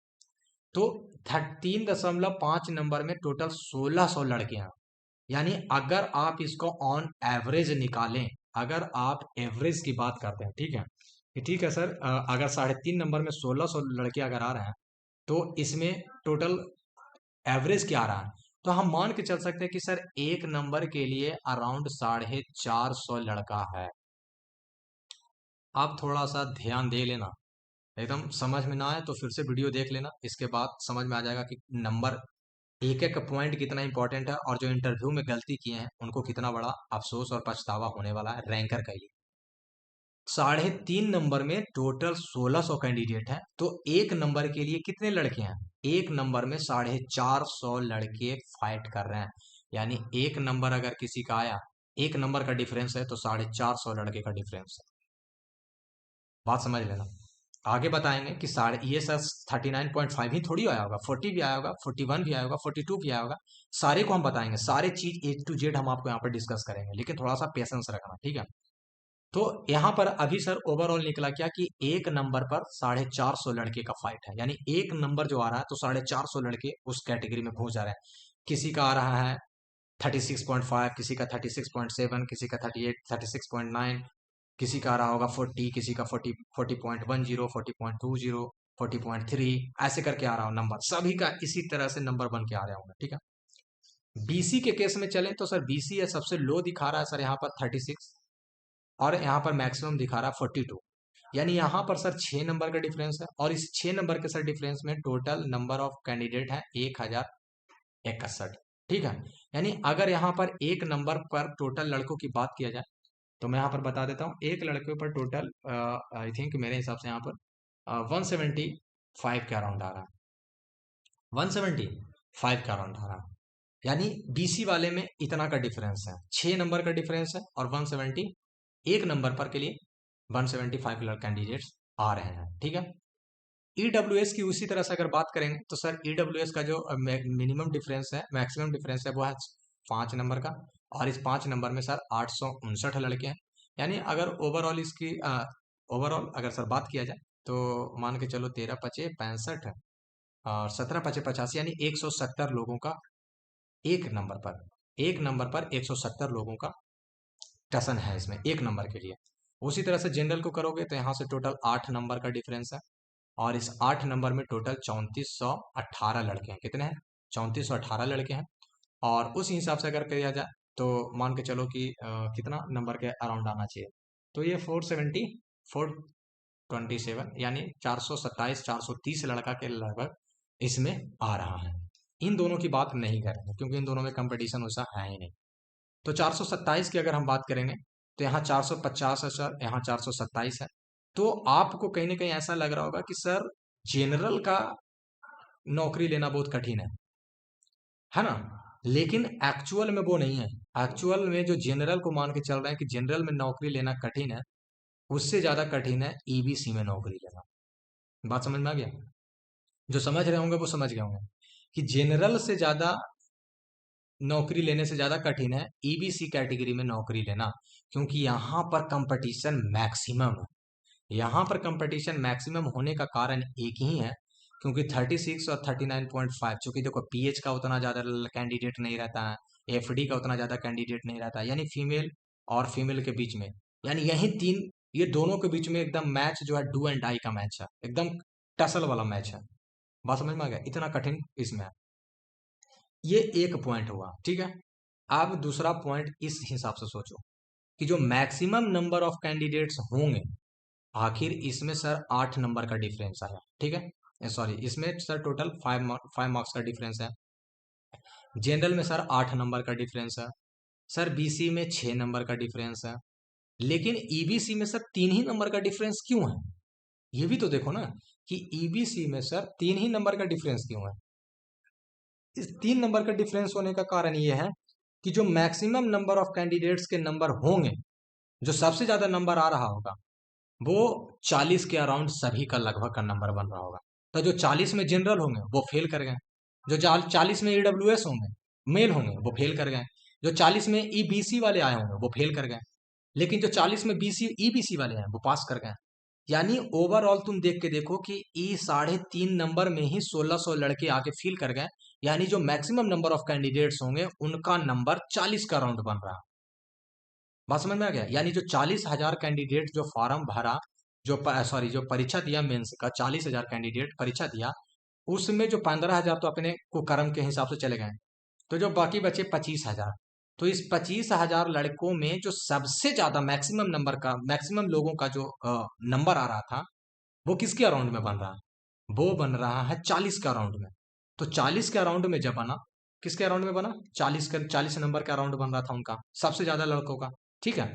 तो 13.5 नंबर में टोटल 1600 लड़के हैं। यानी अगर आप इसको ऑन एवरेज निकालें, अगर आप एवरेज की बात करते हैं, ठीक है कि ठीक है सर, अगर 3.5 नंबर में 1600 लड़के अगर आ रहे हैं तो इसमें टोटल एवरेज क्या आ रहा है, तो हम मान के चल सकते हैं कि सर एक नंबर के लिए अराउंड 450 लड़का है। आप थोड़ा सा ध्यान दे लेना, एकदम समझ में ना आए तो फिर से वीडियो देख लेना, इसके बाद समझ में आ जाएगा कि नंबर एक एक पॉइंट कितना इंपॉर्टेंट है, और जो इंटरव्यू में गलती किए हैं उनको कितना बड़ा अफसोस और पछतावा होने वाला है रैंकर का ही। 3.5 नंबर में टोटल 1600 कैंडिडेट हैं, तो एक नंबर के लिए कितने लड़के हैं? एक नंबर में 450 लड़के फाइट कर रहे हैं। यानी एक नंबर अगर किसी का आया, एक नंबर का डिफरेंस है तो 450 लड़के का डिफरेंस है। बात समझ लेना, आगे बताएंगे कि साढ़े ये सर 39.5 ही थोड़ी आया होगा, 40 भी आया होगा, 41 भी आया होगा, 42 भी आया होगा, सारे को हम बताएंगे, सारे चीज ए टू जेड हम आपको यहाँ पर डिस्कस करेंगे, लेकिन थोड़ा सा पेशेंस रखना, ठीक है। तो यहाँ पर अभी सर ओवरऑल निकला क्या कि एक नंबर पर 450 लड़के का फाइट है, यानी एक नंबर जो आ रहा है तो 450 लड़के उस कैटेगरी में पहुंच जा रहे हैं। किसी का आ रहा है 36.5, किसी का 36.7, किसी का 38, 36.9, किसी का आ रहा होगा 40, किसी का 40.10, 40.20, 40.3, ऐसे करके आ रहा हो नंबर, सभी का इसी तरह से नंबर बन के आ रहे होंगे, ठीक है। बीसी के केस में चलें तो सर बीसी है सबसे लो दिखा रहा है सर यहाँ पर 36, और यहाँ पर मैक्सिमम दिखा रहा है 42। यानी यहाँ पर सर 6 नंबर का डिफरेंस है, और इस 6 नंबर के सर डिफरेंस में टोटल नंबर ऑफ कैंडिडेट है 1061। ठीक है, यानी अगर यहाँ पर एक नंबर पर टोटल लड़कों की बात किया जाए तो मैं यहाँ पर बता देता हूँ, एक लड़के पर टोटल आई थिंक मेरे हिसाब से यहाँ पर 175 के अराउंड आ रहा है, 175 के अराउंड आ रहा है। यानी बीसी वाले में इतना का डिफरेंस है, 6 नंबर का डिफरेंस है, और 170 एक नंबर पर के लिए 175 कैंडिडेट्स आ रहे हैं, ठीक है। ईडब्ल्यूएस की उसी तरह से अगर बात करेंगे तो सर ईडब्ल्यूएस का जो मिनिमम डिफरेंस है, मैक्सिमम डिफरेंस है वो है 5 नंबर का, और इस 5 नंबर में सर 859 लड़के हैं। यानी अगर ओवरऑल इसकी ओवरऑल अगर सर बात किया जाए तो मान के चलो 13 × 5 = 65 और 17 × 5 = 85, यानी 170 लोगों का एक नंबर पर, एक नंबर पर 170 लोगों का टसन है इसमें एक नंबर के लिए। उसी तरह से जनरल को करोगे तो यहाँ से टोटल 8 नंबर का डिफरेंस है, और इस 8 नंबर में टोटल 3418 लड़के हैं। कितने हैं? 3418 लड़के हैं। और उस हिसाब से अगर किया जाए तो मान के चलो कि कितना नंबर के अराउंड आना चाहिए, तो ये 470 427 यानी 427 430 लड़का के लगभग इसमें आ रहा है। इन दोनों की बात नहीं करेंगे क्योंकि इन दोनों में कंपटीशन वैसा है ही नहीं। तो 427 की अगर हम बात करेंगे तो यहाँ 450 है सर, यहाँ 427 है। तो आपको कहीं ना कहीं ऐसा लग रहा होगा कि सर जनरल का नौकरी लेना बहुत कठिन है ना? लेकिन एक्चुअल में वो नहीं है। एक्चुअल में जो जनरल को मान के चल रहे हैं कि जनरल में नौकरी लेना कठिन है, उससे ज्यादा कठिन है ईबीसी में नौकरी लेना। बात समझ में आ गया? जो समझ रहे होंगे वो समझ गए होंगे कि जनरल से ज्यादा नौकरी लेने से ज्यादा कठिन है ईबीसी कैटेगरी में नौकरी लेना, क्योंकि यहाँ पर कंपटीशन मैक्सिमम है। यहाँ पर कंपटीशन मैक्सिमम होने का कारण एक ही है, क्योंकि 36 और 39.5, चूंकि देखो पीएच का उतना ज्यादा कैंडिडेट नहीं रहता है, एफडी का उतना ज्यादा कैंडिडेट नहीं रहता है, यानी फीमेल और फीमेल के बीच में, यानी यही तीन, ये दोनों के बीच में एकदम मैच जो है डू एंड डाई का मैच है, एकदम टसल वाला मैच है। बात समझ में आ गया? इतना कठिन इसमें है। ये एक पॉइंट हुआ, ठीक है। अब दूसरा पॉइंट इस हिसाब से सोचो कि जो मैक्सिमम नंबर ऑफ कैंडिडेट्स होंगे, आखिर इसमें सर 8 नंबर का डिफरेंस आया, ठीक है, सॉरी इसमें सर टोटल 5 मार्क्स का डिफरेंस है। जनरल में सर 8 नंबर का डिफरेंस है सर, बीसी में 6 नंबर का डिफरेंस है, लेकिन ईबीसी में सर 3 ही नंबर का डिफरेंस क्यों है? ये भी तो देखो ना कि ईबीसी में सर 3 ही नंबर का डिफरेंस क्यों है? इस 3 नंबर का डिफरेंस होने का कारण ये है कि जो मैक्सिमम नंबर ऑफ कैंडिडेट्स के नंबर होंगे, जो सबसे ज्यादा नंबर आ रहा होगा, वो 40 के अराउंड सभी का लगभग का नंबर बन रहा होगा। तो जो 40 में जनरल होंगे वो फेल कर गए, जो 40 में ईडब्ल्यूएस होंगे मेल होंगे वो फेल कर गए, जो 40 में ईबीसी वाले आए होंगे वो फेल कर गए, लेकिन जो 40 में बीसी ईबीसी वाले हैं वो पास कर गए। यानी ओवरऑल तुम देख के देखो कि ई 3.5 नंबर में ही 1600 लड़के आके फील कर गए, यानी जो मैक्सिमम नंबर ऑफ कैंडिडेट्स होंगे उनका नंबर 40 का राउंड बन रहा। बात समझ में आ गया? यानी जो 40,000 कैंडिडेट जो फॉर्म भरा, जो सॉरी जो परीक्षा दिया मेंस का, 40,000 कैंडिडेट परीक्षा दिया, उसमें जो 15,000 तो अपने को कर्म के हिसाब से चले गए, तो जो बाकी बचे 25,000, तो इस 25,000 लड़कों में जो सबसे ज्यादा मैक्सिमम नंबर का, मैक्सिमम लोगों का जो नंबर आ रहा था, वो किसके अराउंड में बन रहा है? वो बन रहा है 40 का अराउंड में। तो 40 के अराउंड में जब बना, किसके अराउंड में बना? 40 नंबर का अराउंड बन रहा था उनका, सबसे ज्यादा लड़कों का, ठीक है।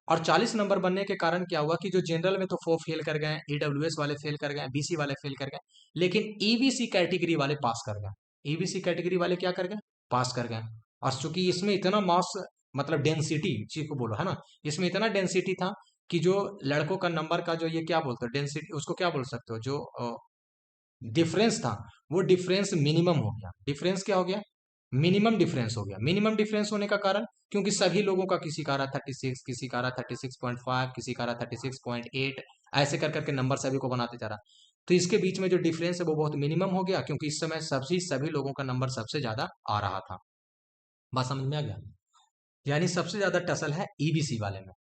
और 40 नंबर बनने के कारण क्या हुआ कि जो जनरल में तो वो फेल कर गए, ईडब्ल्यूएस वाले फेल कर गए, बीसी वाले फेल कर गए, लेकिन ईबीसी कैटेगरी वाले पास कर गए। ईबीसी कैटेगरी वाले क्या कर गए? पास कर गए। और चूंकि इसमें इतना मास, मतलब डेंसिटी चीज को बोलो, है ना, इसमें इतना डेंसिटी था कि जो लड़कों का नंबर का जो ये क्या बोलते हो डेंसिटी, उसको क्या बोल सकते हो, जो डिफरेंस था, वो डिफरेंस मिनिमम हो गया। डिफरेंस क्या हो गया? मिनिमम डिफरेंस हो गया। मिनिमम डिफरेंस होने का कारण, क्योंकि सभी लोगों का, किसी का रहा 36, किसी का रहा 36.5, किसी का रहा 36.8, ऐसे कर करके नंबर सभी को बनाते जा रहा। तो इसके बीच में जो डिफरेंस है वो बहुत मिनिमम हो गया, क्योंकि इस समय सभी लोगों का नंबर सबसे ज्यादा आ रहा था। बात समझ में आ गया? यानी सबसे ज्यादा टसल है ईबीसी वाले में।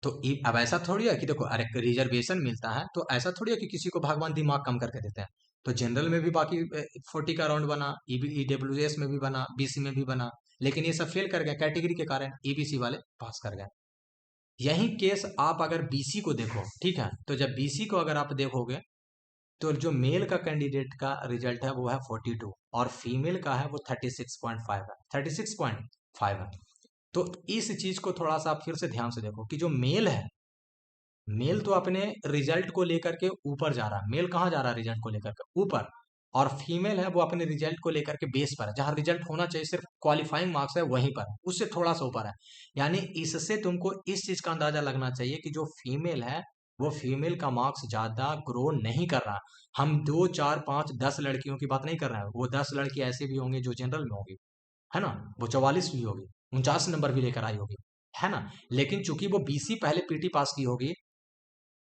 तो अब ऐसा थोड़ी है कि देखो, अरे रिजर्वेशन मिलता है तो ऐसा थोड़ी है कि किसी को भगवान दिमाग कम करके देते हैं। तो जनरल में भी बाकी 40 का राउंड बना, ईडब्ल्यूएस में भी बना, बीसी में भी बना, लेकिन ये सब फेल कर गए कैटेगरी के कारण, ईबीसी वाले पास कर गए। यही केस आप अगर बीसी को देखो, ठीक है, तो जब बीसी को अगर आप देखोगे तो जो मेल का कैंडिडेट का रिजल्ट है वो है 42 और फीमेल का है वो 36.5 है, 36.5 है। तो इस चीज को थोड़ा सा आप फिर से ध्यान से देखो कि जो मेल है, मेल तो अपने रिजल्ट को लेकर के ऊपर जा रहा है। मेल कहाँ जा रहा है? रिजल्ट को लेकर के ऊपर। और फीमेल है वो अपने रिजल्ट को लेकर के बेस पर है, जहां रिजल्ट होना चाहिए सिर्फ क्वालिफाइंग मार्क्स है वहीं पर है, उससे थोड़ा सा ऊपर है। यानी इससे तुमको इस चीज का अंदाजा लगना चाहिए कि जो फीमेल है वो फीमेल का मार्क्स ज्यादा ग्रो नहीं कर रहा। हम 2 4 5 10 लड़कियों की बात नहीं कर रहे हैं, वो 10 लड़की ऐसे भी होंगे जो जनरल में होंगी, है ना, वो 44 भी होगी, 49 नंबर भी लेकर आई होगी, है ना, लेकिन चूंकि वो बीसी पहले पीटी पास की होगी,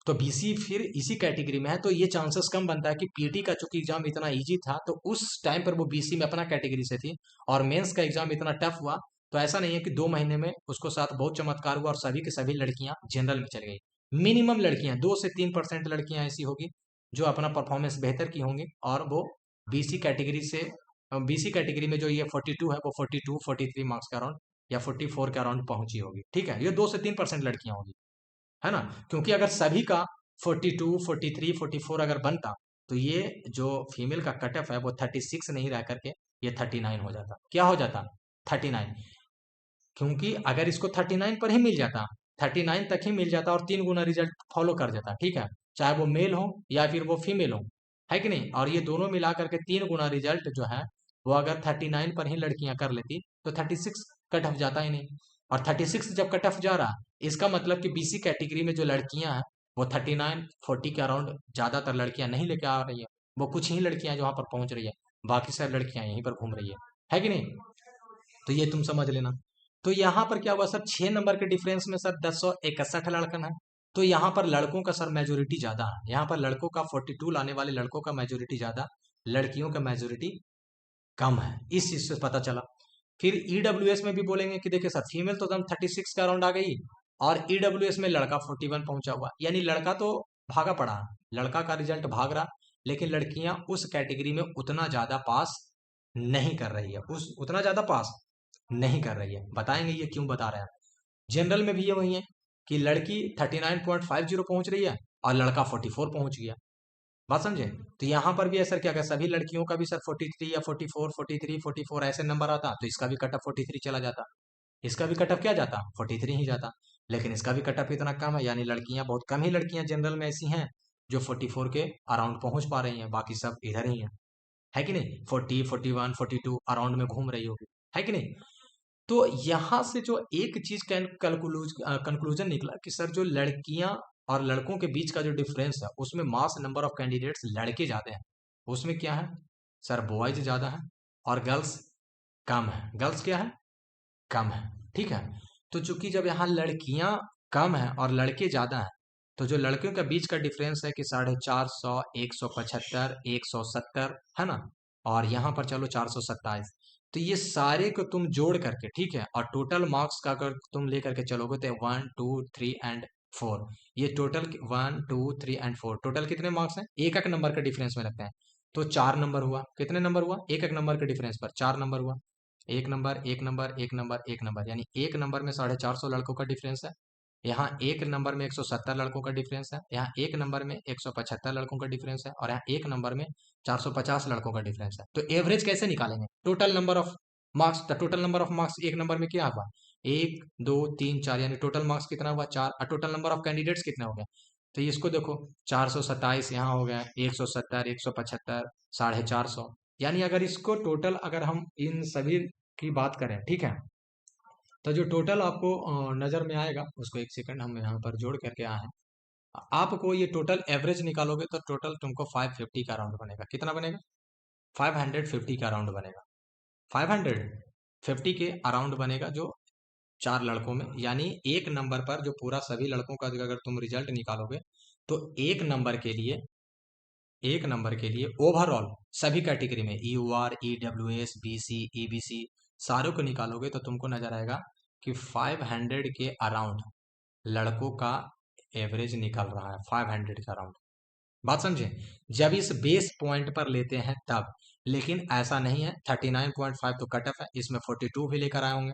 तो बीसी फिर इसी कैटेगरी में है, तो ये चांसेस कम बनता है कि पीटी का चूंकि एग्जाम इतना इजी था तो उस टाइम पर वो बीसी में अपना कैटेगरी से थी, और मेंस का एग्जाम इतना टफ हुआ, तो ऐसा नहीं है कि 2 महीने में उसको साथ बहुत चमत्कार हुआ और सभी की सभी लड़कियां जनरल में चली गई। मिनिमम लड़कियां 2 से 3% लड़कियां ऐसी होगी जो अपना परफॉर्मेंस बेहतर की होंगी और वो बीसी कैटेगरी से बीसी कैटेगरी में जो ये 42 है वो 42 43 मार्क्स के अराउंड या 44 के अराउंड पहुंची होगी। ठीक है, ये 2 से 3% लड़कियां होगी, है ना। क्योंकि अगर सभी का 42 43 44 अगर बनता तो ये जो फीमेल का कट ऑफ है वो 36 नहीं रह करके ये 39 हो जाता। क्या हो जाता? 39। क्योंकि अगर इसको 39 पर ही मिल जाता, 39 तक ही मिल जाता और 3 गुना रिजल्ट फॉलो कर जाता, ठीक है, चाहे वो मेल हो या फिर वो फीमेल हो, है कि नहीं। और ये दोनों मिला करके 3 गुना रिजल्ट जो है वो अगर 39 पर ही लड़कियां कर लेती तो 36 कट ऑफ जाता ही नहीं। और 36 जब कट ऑफ जा रहा, इसका मतलब कि बीसी कैटेगरी में जो लड़कियां हैं वो 39 40 के अराउंड ज्यादातर लड़कियां नहीं लेके आ रही है। वो कुछ ही लड़कियां जो वहां पर पहुंच रही है, बाकी सब लड़कियां यहीं पर घूम रही है कि नहीं। तो ये तुम समझ लेना। तो यहाँ पर क्या हुआ सर, 6 नंबर के डिफरेंस में सर 1061 लड़कन है। तो यहाँ पर लड़कों का सर मेजोरिटी ज्यादा है, यहाँ पर लड़कों का 42 लाने वाले लड़कों का मेजोरिटी ज्यादा, लड़कियों का मेजोरिटी कम है। इस चीज से पता चला। फिर ईडब्ल्यूएस में भी बोलेंगे कि देखिए सर फीमेल तो एकदम 36 का अराउंड आ गई और ईडब्ल्यूएस में लड़का 41 पहुंचा हुआ, यानी लड़का तो भागा पड़ा, लड़का का रिजल्ट भाग रहा, लेकिन लड़कियां उस कैटेगरी में उतना ज्यादा पास नहीं कर रही है, उस उतना ज्यादा पास नहीं कर रही है। बताएंगे ये क्यों बता रहे हैं। जनरल में भी ये वही है कि लड़की 39.50 पहुंच रही है और लड़का 44 पहुंच गया। बात समझे। तो यहाँ पर भी ऐसा क्या क्या सभी लड़कियों का भी सर 43 या 44 43 44 ऐसे नंबर आता तो इसका भी कट ऑफ 43 चला जाता, इसका भी कट ऑफ क्या जाता 43 ही जाता। लेकिन इसका भी कट ऑफ इतना कम है, यानी लड़कियां बहुत कम ही लड़कियां जनरल में ऐसी हैं जो 44 के अराउंड पहुंच पा रही हैं, बाकी सब इधर ही है कि नहीं, 40 41 42 अराउंड में घूम रही होगी, है कि नहीं। तो यहां से जो एक चीज कंक्लूजन निकला कि सर जो लड़कियां और लड़कों के बीच का जो डिफरेंस है उसमें मास नंबर ऑफ कैंडिडेट्स लड़के ज्यादा हैं, उसमें क्या है सर बॉयज ज्यादा है और गर्ल्स कम है। गर्ल्स क्या है, कम है, ठीक है। तो चूंकि जब यहाँ लड़कियां कम है और लड़के ज्यादा हैं, तो जो लड़कियों के बीच का डिफरेंस है कि 450, 175, 170, है ना। और यहाँ पर चलो 427। तो ये सारे को तुम जोड़ करके, ठीक है, और टोटल मार्क्स का अगर तुम लेकर के चलोगे तो 1 2 3 एंड 4, ये टोटल 1 2 3 एंड 4 टोटल कितने मार्क्स हैं, एक एक नंबर के डिफरेंस में लगते हैं। तो 4 नंबर हुआ, कितने नंबर हुआ, एक एक नंबर के डिफरेंस पर 4 नंबर हुआ। एक नंबर एक नंबर एक नंबर एक नंबर, यानी एक नंबर में 450 लड़कों का डिफरेंस है। यहाँ एक नंबर में 170 लड़कों का डिफरेंस है, यहाँ एक नंबर में 175 लड़कों का डिफरेंस है और यहाँ एक नंबर में 450 लड़कों का डिफरेंस है। तो एवरेज कैसे निकालेंगे, total number of marks, the total number of marks एक नंबर में क्या हुआ, 1 2 3 4, यानी टोटल मार्क्स कितना हुआ 4, और टोटल नंबर ऑफ कैंडिडेट्स कितने हो गए। तो इसको देखो 427 यहाँ हो गया, 170 175 450, यानी अगर इसको टोटल अगर हम इन सभी की बात करें, ठीक है, तो जो टोटल आपको नज़र में आएगा उसको एक सेकंड हम यहाँ पर जोड़ करके आए हैं। आपको ये टोटल एवरेज निकालोगे तो टोटल तुमको 550 का राउंड बनेगा। कितना बनेगा, 550 का राउंड बनेगा, 550 के अराउंड बनेगा जो 4 लड़कों में। यानी एक नंबर पर जो पूरा सभी लड़कों का अगर तुम रिजल्ट निकालोगे तो एक नंबर के लिए ओवरऑल सभी कैटेगरी में EOR EWS BC EBC सारों को निकालोगे तो तुमको नजर आएगा कि 500 के अराउंड लड़कों का एवरेज निकल रहा है, 500 के अराउंड। बात समझे, जब इस बेस पॉइंट पर लेते हैं तब। लेकिन ऐसा नहीं है, 39.5 तो कट ऑफ है, इसमें 42 भी लेकर आए होंगे,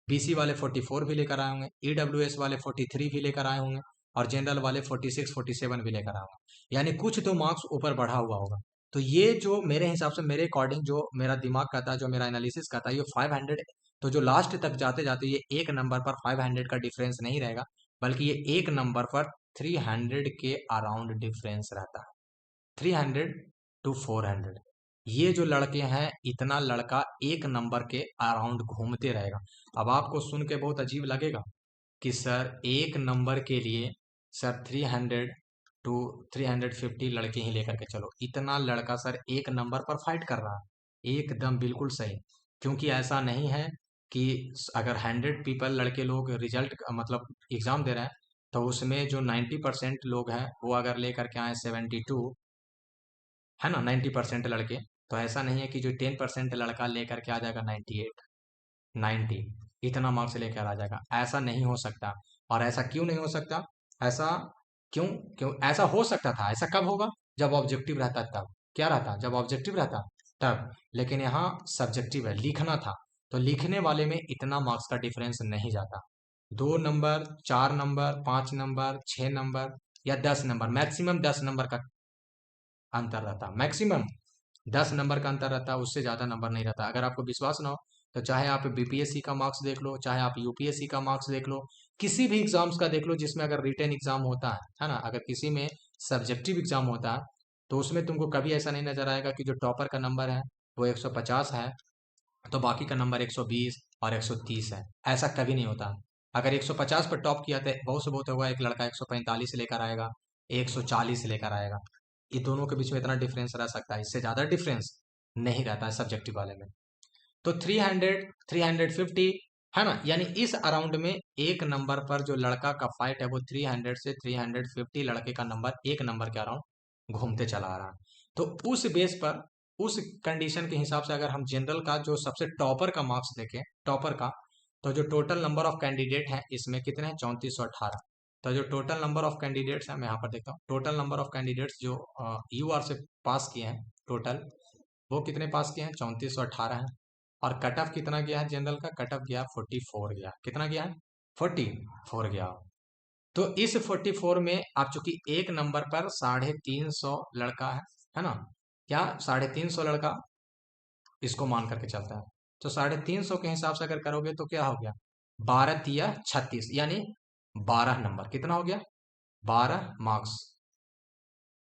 बीसी वाले 44 भी लेकर आए होंगे, ईडब्ल्यूएस वाले 43 भी लेकर आए होंगे और जनरल वाले 46 47 भी लेकर आए होंगे, यानी कुछ तो मार्क्स ऊपर बढ़ा हुआ होगा। तो ये जो मेरे हिसाब से, मेरे अकॉर्डिंग, जो मेरा दिमाग कहता है, जो मेरा एनालिसिस कहता है, ये 500, तो जो लास्ट तक जाते जाते ये एक नंबर पर 500 का डिफरेंस नहीं रहेगा, बल्कि ये एक नंबर पर 300 के अराउंड डिफरेंस रहता है, 300 टू 400। ये जो लड़के हैं इतना लड़का एक नंबर के अराउंड घूमते रहेगा। अब आपको सुन के बहुत अजीब लगेगा कि सर एक नंबर के लिए सर 300 टू 350 लड़के ही लेकर के चलो, इतना लड़का सर एक नंबर पर फाइट कर रहा है, एकदम बिल्कुल सही। क्योंकि ऐसा नहीं है कि अगर 100 पीपल लड़के लोग रिजल्ट मतलब एग्जाम दे रहे हैं तो उसमें जो 90% लोग हैं वो अगर लेकर के आए 72, है ना, 90% लड़के, तो ऐसा नहीं है कि जो 10% लड़का लेकर के आ जाएगा 98 90, इतना मार्क्स लेकर आ जाएगा, ऐसा नहीं हो सकता। और ऐसा क्यों नहीं हो सकता, ऐसा क्यों क्यों ऐसा हो सकता था, ऐसा कब होगा, जब ऑब्जेक्टिव रहता तब क्या रहता, जब ऑब्जेक्टिव रहता तब। लेकिन यहाँ सब्जेक्टिव है, लिखना था, तो लिखने वाले में इतना मार्क्स का डिफरेंस नहीं जाता। 2 नंबर, 4 नंबर, 5 नंबर, 6 नंबर या 10 नंबर, मैक्सिमम 10 नंबर का अंतर रहता, मैक्सिमम 10 नंबर का अंतर रहता, उससे ज़्यादा नंबर नहीं रहता। अगर आपको विश्वास ना हो तो चाहे आप बीपीएससी का मार्क्स देख लो, चाहे आप यूपीएससी का मार्क्स देख लो, किसी भी एग्जाम्स का देख लो जिसमें अगर रिटन एग्जाम होता है ना, अगर किसी में सब्जेक्टिव एग्जाम होता है तो उसमें तुमको कभी ऐसा नहीं नजर आएगा कि जो टॉपर का नंबर है वो 150 है तो बाकी का नंबर 120 और 130 है, ऐसा कभी नहीं होता। अगर 150 पर टॉप किया तो बहुत से बहुत होगा एक लड़का 145 लेकर आएगा, 140 लेकर आएगा, ये दोनों के बीच में इतना डिफरेंस रह सकता है, इससे ज़्यादा डिफरेंस नहीं रहता है सब्जेक्टिव वाले में। तो 300 350 है ना, यानी इस अराउंड में एक नंबर पर जो लड़का का फाइट है वो 300 से 350 लड़के का नंबर एक नंबर के अराउंड घूमते चला आ रहा है। तो उस बेस पर, उस कंडीशन के हिसाब से अगर हम जनरल का जो सबसे टॉपर का मार्क्स देखें, टॉपर का, तो जो टोटल नंबर ऑफ कैंडिडेट हैं इसमें कितने हैं, 3418। तो जो टोटल नंबर ऑफ कैंडिडेट्स हैं, मैं यहाँ पर देखता हूँ, टोटल नंबर ऑफ कैंडिडेट्स जो यूआर से पास किए हैं टोटल, वो कितने पास किए हैं, 3418 है। और कट ऑफ कितना गया है जनरल का, कट ऑफ गया 44 गया, कितना गया है, 44 गया। तो इस 44 में आप चूंकि एक नंबर पर 350 लड़का है ना, क्या 350 लड़का इसको मान करके चलता है, तो 350 के हिसाब से अगर करोगे तो क्या हो गया, 12 या 36, यानी 12 नंबर, कितना हो गया, 12 मार्क्स।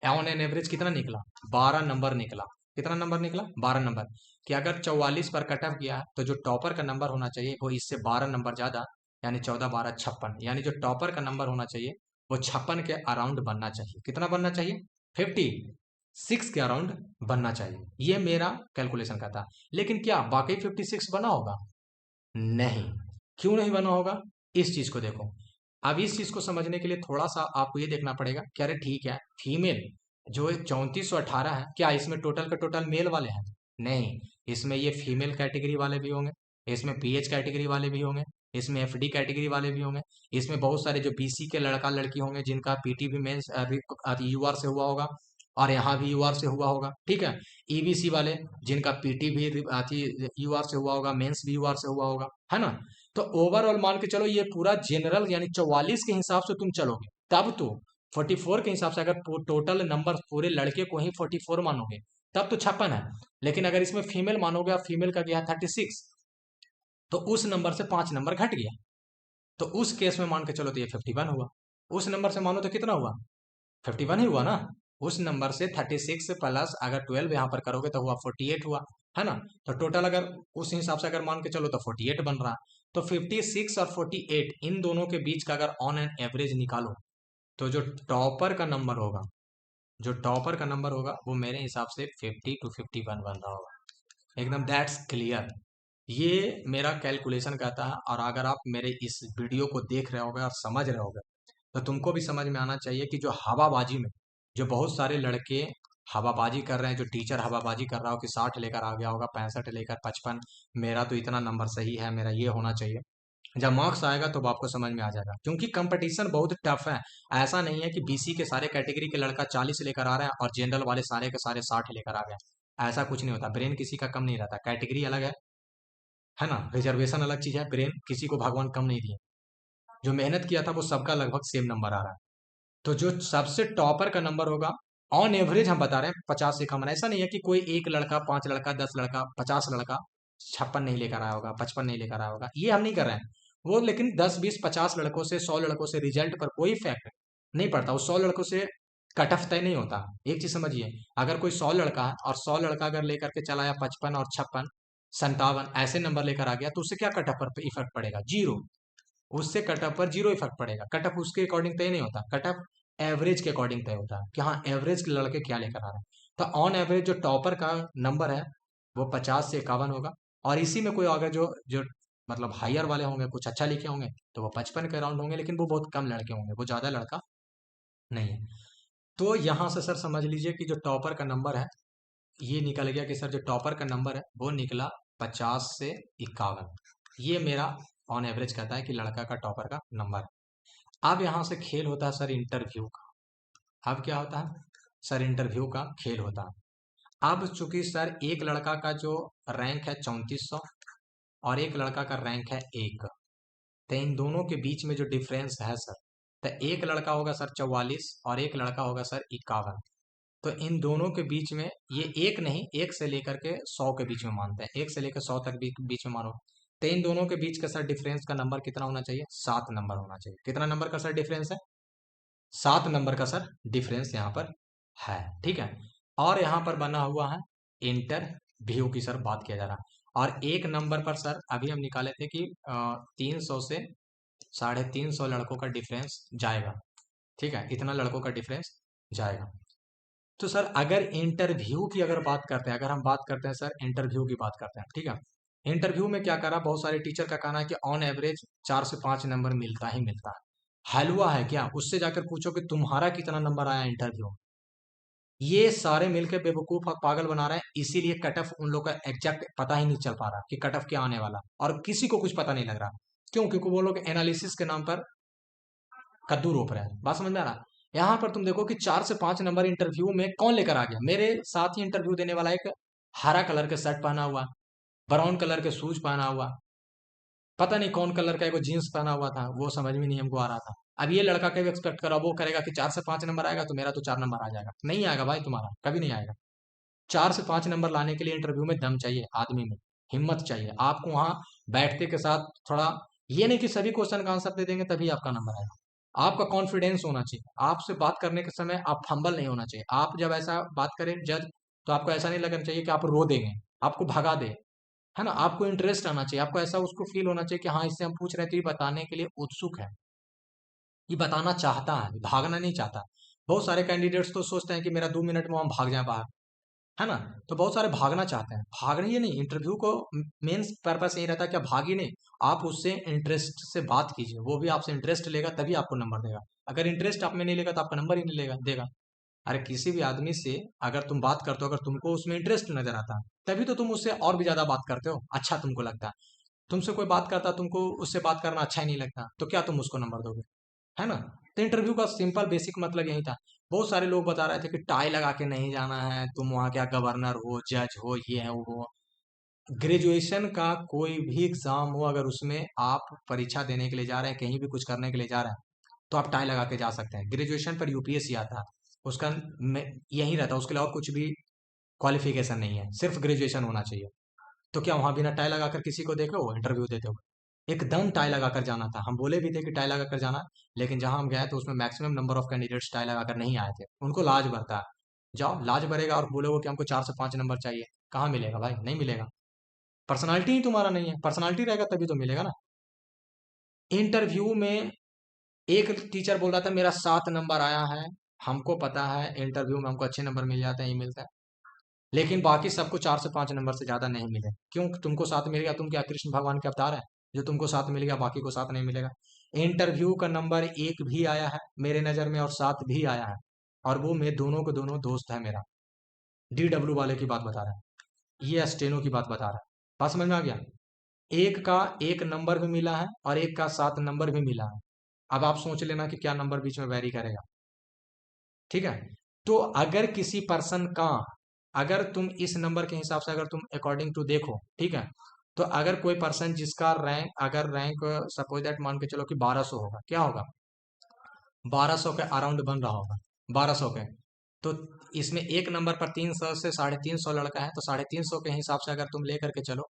ऑन एन एवरेज कितना निकला, 12 नंबर निकला, कितना नंबर निकला, 12 नंबर। कि अगर 44 पर कट ऑफ गया तो जो टॉपर का नंबर होना चाहिए वो इससे 12 नंबर ज्यादा, यानी 14 12 56, यानी जो टॉपर का नंबर होना चाहिए वो 56 के अराउंड बनना चाहिए, कितना बनना चाहिए, 56 के अराउंड बनना चाहिए, ये मेरा कैलकुलेशन का था। लेकिन क्या वाकई 56 बना होगा, नहीं। क्यों नहीं बना होगा, इस चीज को देखो। अब इस चीज को समझने के लिए थोड़ा सा आपको ये देखना पड़ेगा कि अरे ठीक है, फीमेल जो 3418 है, क्या इसमें टोटल के टोटल मेल वाले हैं, नहीं, इसमें ये फीमेल कैटेगरी वाले भी होंगे, इसमें पीएच कैटेगरी वाले भी होंगे, इसमें एफडी कैटेगरी वाले भी होंगे, इसमें बहुत सारे जो बीसी के लड़का लड़की होंगे जिनका पीटी भी मेंस यूआर से हुआ होगा और यहाँ भी यूआर से हुआ होगा, ठीक है। ईबीसी वाले जिनका पीटी भी यूआर से हुआ होगा, मेंस भी यूआर से हुआ होगा, है ना। तो ओवरऑल मान के चलो ये पूरा जनरल यानी 44 के हिसाब से तुम चलोगे तब तो 44 के हिसाब से अगर टोटल नंबर पूरे लड़के को ही 44 मानोगे तब तो 56 है। लेकिन अगर इसमें फीमेल मानोगे, आप फीमेल का गया 36, तो उस नंबर से 5 नंबर घट गया, तो उस केस में मान के चलो तो ये 51 हुआ। उस नंबर से मानो तो कितना हुआ, 51 ही हुआ ना। उस नंबर से 36 प्लस अगर 12 यहाँ पर करोगे तो हुआ 48 हुआ, है ना। तो टोटल अगर उस हिसाब से अगर मान के चलो तो 48 बन रहा। तो 56 और 48 इन दोनों के बीच का अगर ऑन एन एवरेज निकालो तो जो टॉपर का नंबर होगा, जो टॉपर का नंबर होगा वो मेरे हिसाब से 50 to 51 बन रहा होगा, एकदम दैट्स क्लियर। ये मेरा कैलकुलेशन कहता है, और अगर आप मेरे इस वीडियो को देख रहे होगे और समझ रहे होगे तो तुमको भी समझ में आना चाहिए कि जो हवाबाजी में जो बहुत सारे लड़के हवाबाजी कर रहे हैं, जो टीचर हवाबाजी कर रहा हो कि 60 लेकर आ गया होगा, 65 लेकर 55, मेरा तो इतना नंबर सही है, मेरा ये होना चाहिए, जब मार्क्स आएगा तो आपको समझ में आ जाएगा, क्योंकि कंपटीशन बहुत टफ है। ऐसा नहीं है कि बीसी के सारे कैटेगरी के लड़का 40 लेकर आ रहा है और जनरल वाले सारे के सारे 60 लेकर आ गए, ऐसा कुछ नहीं होता। ब्रेन किसी का कम नहीं रहता, कैटेगरी अलग है ना, रिजर्वेशन अलग चीज है, ब्रेन किसी को भगवान कम नहीं दिए, जो मेहनत किया था वो सबका लगभग सेम नंबर आ रहा है। तो जो सबसे टॉपर का नंबर होगा ऑन एवरेज हम बता रहे हैं 50 से कम, ऐसा नहीं है कि कोई एक लड़का, 5 लड़का, 10 लड़का, 50 लड़का 56 नहीं लेकर आया होगा, 55 नहीं लेकर आया होगा, ये हम नहीं कर रहे हैं। वो लेकिन 10 20 50 लड़कों से, 100 लड़कों से रिजल्ट पर कोई इफेक्ट नहीं पड़ता, उस 100 लड़कों से कट ऑफ तय नहीं होता। एक चीज समझिए, अगर कोई 100 लड़का है और 100 लड़का अगर लेकर के चला आया 55 और 56 57 ऐसे नंबर लेकर आ गया तो उससे क्या कट ऑफ पर इफेक्ट पड़ेगा, जीरो। उससे कट ऑफ पर जीरो इफेक्ट पड़ेगा, कट ऑफ उसके अकॉर्डिंग तय नहीं होता, कट ऑफ एवरेज के अकॉर्डिंग तय होता है कि हाँ एवरेज के लड़के क्या लेकर आ रहे हैं। तो ऑन एवरेज जो टॉपर का नंबर है वो 50 से 51 होगा, और इसी में कोई अगर जो जो मतलब हायर वाले होंगे, कुछ अच्छा लिखे होंगे तो वो 55 के अराउंड होंगे, लेकिन वो बहुत कम लड़के होंगे, वो ज्यादा लड़का नहीं है। तो यहाँ से सर समझ लीजिए कि जो टॉपर का नंबर है ये निकल गया कि सर जो टॉपर का नंबर है वो निकला 50 से 51, ये मेरा ऑन एवरेज कहता है कि लड़का का टॉपर का नंबर है। अब यहाँ से खेल होता है सर इंटरव्यू का। अब क्या होता है, सर इंटरव्यू का खेल होता है। अब चूंकि सर एक लड़का का जो रैंक है 3400 और एक लड़का का रैंक है 1, तो इन दोनों के बीच में जो डिफरेंस है सर, तो एक लड़का होगा सर 44 और एक लड़का होगा सर 51। तो इन दोनों के बीच में ये एक नहीं, एक से लेकर के 100 के बीच में मानते हैं, एक से लेकर 100 तक बीच में मानो। तो इन दोनों के बीच का सर डिफरेंस का नंबर कितना होना चाहिए? 7 नंबर होना चाहिए। कितना नंबर का सर डिफरेंस है? 7 नंबर का सर डिफरेंस यहाँ पर है। ठीक है। और यहाँ पर बना हुआ है इंटरव्यू की सर बात किया जा रहा है। और एक नंबर पर सर अभी हम निकाले थे कि 300 से 350 लड़कों का डिफरेंस जाएगा। ठीक है, इतना लड़कों का डिफरेंस जाएगा। तो सर अगर इंटरव्यू की अगर बात करते हैं, अगर हम बात करते हैं सर इंटरव्यू की बात करते हैं, ठीक है। इंटरव्यू में क्या करा, बहुत सारे टीचर का कहना है कि ऑन एवरेज 4 से 5 नंबर मिलता ही मिलता है। हलवा है क्या? उससे जाकर पूछो कि तुम्हारा कितना नंबर आया इंटरव्यू में। ये सारे मिलकर बेवकूफ और पागल बना रहे हैं, इसीलिए कट ऑफ उन लोग का एग्जैक्ट पता ही नहीं चल पा रहा कि कट ऑफ क्या आने वाला, और किसी को कुछ पता नहीं लग रहा। क्यों? क्योंकि वो लोग एनालिसिस के नाम पर कद्दू रोप रहे हैं। बात समझ में आ रहा है? यहाँ पर तुम देखो कि 4 से 5 नंबर इंटरव्यू में कौन लेकर आ गया। मेरे साथ ही इंटरव्यू देने वाला एक हरा कलर के शर्ट पहना हुआ, ब्राउन कलर के शूज पहना हुआ, पता नहीं कौन कलर का एक जीन्स पहना हुआ था, वो समझ में नहीं हमको आ रहा था। अब ये लड़का कभी एक्सपेक्ट करा, वो करेगा कि 4 से 5 नंबर आएगा तो मेरा तो 4 नंबर आ जाएगा। नहीं आएगा भाई, तुम्हारा कभी नहीं आएगा। 4 से 5 नंबर लाने के लिए इंटरव्यू में दम चाहिए, आदमी में हिम्मत चाहिए। आपको वहां बैठते के साथ थोड़ा, ये नहीं कि सभी क्वेश्चन का आंसर दे देंगे तभी आपका नंबर आएगा। आपका कॉन्फिडेंस होना चाहिए, आपसे बात करने के समय आप फंबल नहीं होना चाहिए। आप जब ऐसा बात करें जज, तो आपको ऐसा नहीं लगना चाहिए कि आप रो देंगे, आपको भगा दे, है ना। आपको इंटरेस्ट आना चाहिए, आपको ऐसा उसको फील होना चाहिए कि हाँ इससे हम पूछ रहे थे, ये बताने के लिए उत्सुक है, ये बताना चाहता है, भागना नहीं चाहता। बहुत सारे कैंडिडेट्स तो सोचते हैं कि मेरा 2 मिनट में हम भाग जाए बाहर, है ना। तो बहुत सारे भागना चाहते हैं, भागना ये नहीं। इंटरव्यू को मेन पर्पस यही रहता है कि आप भागिए नहीं, आप उससे इंटरेस्ट से बात कीजिए, वो भी आपसे इंटरेस्ट लेगा तभी आपको नंबर देगा। अगर इंटरेस्ट आप में नहीं लेगा तो आपका नंबर ही नहीं लेगा देगा। अरे किसी भी आदमी से अगर तुम बात करते हो, अगर तुमको उसमें इंटरेस्ट नजर आता है, तभी तो तुम उससे और भी ज्यादा बात करते हो, अच्छा तुमको लगता है। तुमसे कोई बात करता, तुमको उससे बात करना अच्छा ही नहीं लगता, तो क्या तुम उसको नंबर दोगे? है ना। तो इंटरव्यू का सिंपल बेसिक मतलब यही था। बहुत सारे लोग बता रहे थे कि टाई लगा के नहीं जाना है, तुम वहाँ क्या गवर्नर हो, जज हो, ये है वो हो। ग्रेजुएशन का कोई भी एग्जाम हो, अगर उसमें आप परीक्षा देने के लिए जा रहे हैं, कहीं भी कुछ करने के लिए जा रहे हैं, तो आप टाई लगा के जा सकते हैं। ग्रेजुएशन पर यूपीएससी आता है, उसका यही रहता है, उसके लिए और कुछ भी क्वालिफिकेशन नहीं है, सिर्फ ग्रेजुएशन होना चाहिए। तो क्या वहां बिना टाई लगाकर किसी को देखे हो इंटरव्यू देते हो? एकदम टाई लगाकर जाना था। हम बोले भी थे कि टाई लगाकर जाना, लेकिन जहां हम गए तो उसमें maximum number of candidates tie लगाकर नहीं आए थे। उनको लाज भरता है, जाओ लाज भरेगा और बोलोगे कि हमको 4 से 5 नंबर चाहिए, कहाँ मिलेगा भाई? नहीं मिलेगा। पर्सनालिटी ही तुम्हारा नहीं है, पर्सनालिटी रहेगा तभी तो मिलेगा ना। इंटरव्यू में एक टीचर बोल रहा था मेरा 7 नंबर आया है, हमको पता है इंटरव्यू में हमको अच्छे नंबर मिल जाते हैं, ही मिलता है, लेकिन बाकी सबको 4 से 5 नंबर से ज्यादा नहीं मिले। क्यों? तुमको 7 मिल गया, तुम क्या कृष्ण भगवान के अवतार है जो तुमको 7 मिल गया बाकी को 7 नहीं मिलेगा? इंटरव्यू का नंबर 1 भी आया है मेरे नजर में और 7 भी आया है, और वो मैं दोनों को दोनों दोस्त है मेरा। डीडब्ल्यू वाले की बात बता रहा है, ये स्टेनो की बात बता रहा है। बात समझ में आ गया? एक का 1 नंबर भी मिला है और एक का 7 नंबर भी मिला है। अब आप सोच लेना कि क्या नंबर बीच में वेरी करेगा। ठीक है। तो अगर किसी पर्सन का, अगर तुम इस नंबर के हिसाब से अगर तुम अकॉर्डिंग टू देखो, ठीक है, तो अगर कोई पर्सन जिसका रैंक, अगर रैंक सपोज दैट मान के चलो कि 1200 होगा, क्या होगा? 1200 के अराउंड बन रहा होगा, 1200 के। तो इसमें एक नंबर पर 300 से 350 लड़का है, तो 350 के हिसाब से अगर तुम लेकर के चलो,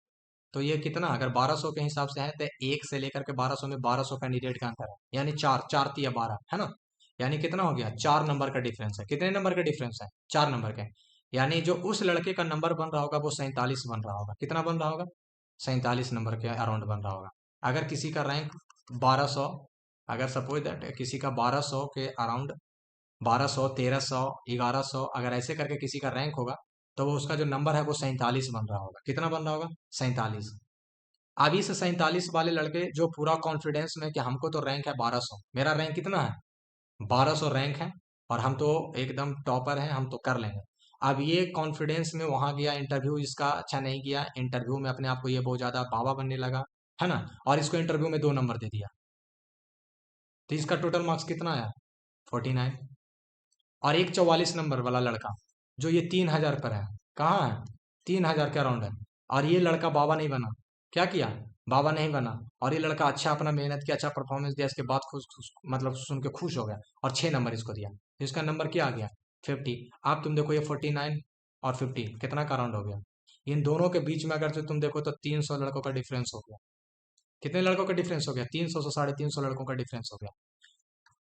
तो ये कितना, अगर 1200 के हिसाब से है तो एक से लेकर के 1200 में 1200 कैंडिडेट का अंतर है, यानी चार, चार तिया 12, है ना। यानी कितना हो गया? 4 नंबर का डिफरेंस है। कितने नंबर का डिफरेंस है? 4 नंबर के। यानी जो उस लड़के का नंबर बन रहा होगा वो 47 बन रहा होगा। कितना बन रहा होगा? 47 नंबर के अराउंड बन रहा होगा। अगर किसी का रैंक 1200, अगर सपोज दैट किसी का 1200 के अराउंड, 1200, 1300, 1100, अगर ऐसे करके किसी का रैंक होगा, तो वो उसका जो नंबर है वो 47 बन रहा होगा। कितना बन रहा होगा? 47। अब इस 47 वाले लड़के जो पूरा कॉन्फिडेंस में कि हमको तो रैंक है 1200, मेरा रैंक कितना है? 1200 रैंक है, और हम तो एकदम टॉपर हैं, हम तो कर लेंगे। अब ये कॉन्फिडेंस में वहां गया, इंटरव्यू इसका अच्छा नहीं किया, इंटरव्यू में अपने आप को ये बहुत ज्यादा बाबा बनने लगा, है ना, और इसको इंटरव्यू में 2 नंबर दे दिया, तो इसका टोटल मार्क्स कितना आया? 49। और एक 44 नंबर वाला लड़का जो ये 3000 पर है, कहाँ है, 3000 के अराउंड है, और ये लड़का बाबा नहीं बना, क्या किया, बाबा नहीं बना, और ये लड़का अच्छा अपना मेहनत किया, अच्छा परफॉर्मेंस दिया, इसके बाद मतलब सुन के खुश हो गया और 6 नंबर इसको दिया, तो इसका नंबर क्या आ गया, 50। आप तुम देखो ये 49 और 50 कितना का राउंड हो गया, इन दोनों के बीच में अगर तुम देखो तो 300 लड़कों का डिफरेंस हो गया। कितने लड़कों का डिफरेंस हो गया, 300 से 350 लड़कों का डिफरेंस हो गया।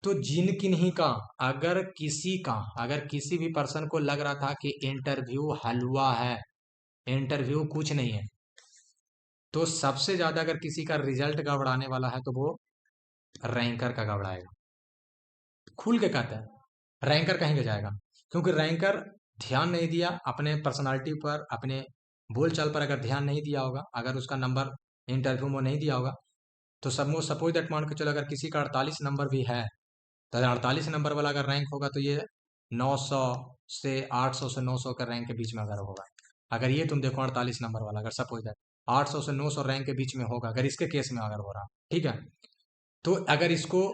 तो जिन किन्हीं का, अगर किसी भी पर्सन को लग रहा था कि इंटरव्यू हलवा है, इंटरव्यू कुछ नहीं है, तो सबसे ज्यादा अगर किसी का रिजल्ट गड़बड़ाने वाला है तो वो रैंकर का गड़बड़ाएगा। खुल के कहता है रैंकर कहीं के जाएगा, क्योंकि रैंकर ध्यान नहीं दिया अपने पर्सनालिटी पर, अपने बोलचाल पर अगर ध्यान नहीं दिया होगा, अगर उसका नंबर इंटरव्यू में नहीं दिया होगा, तो सब सपोज दैट मान के चलो अगर किसी का 48 नंबर भी है, तो 48 नंबर वाला अगर रैंक होगा तो ये 900 से 800 से 900 के रैंक के बीच में अगर होगा, अगर ये तुम देखो 48 नंबर वाला अगर सपोज दैट 800 से 900 रैंक के बीच में होगा, अगर इसके केस में अगर हो रहा, ठीक है, तो अगर इसको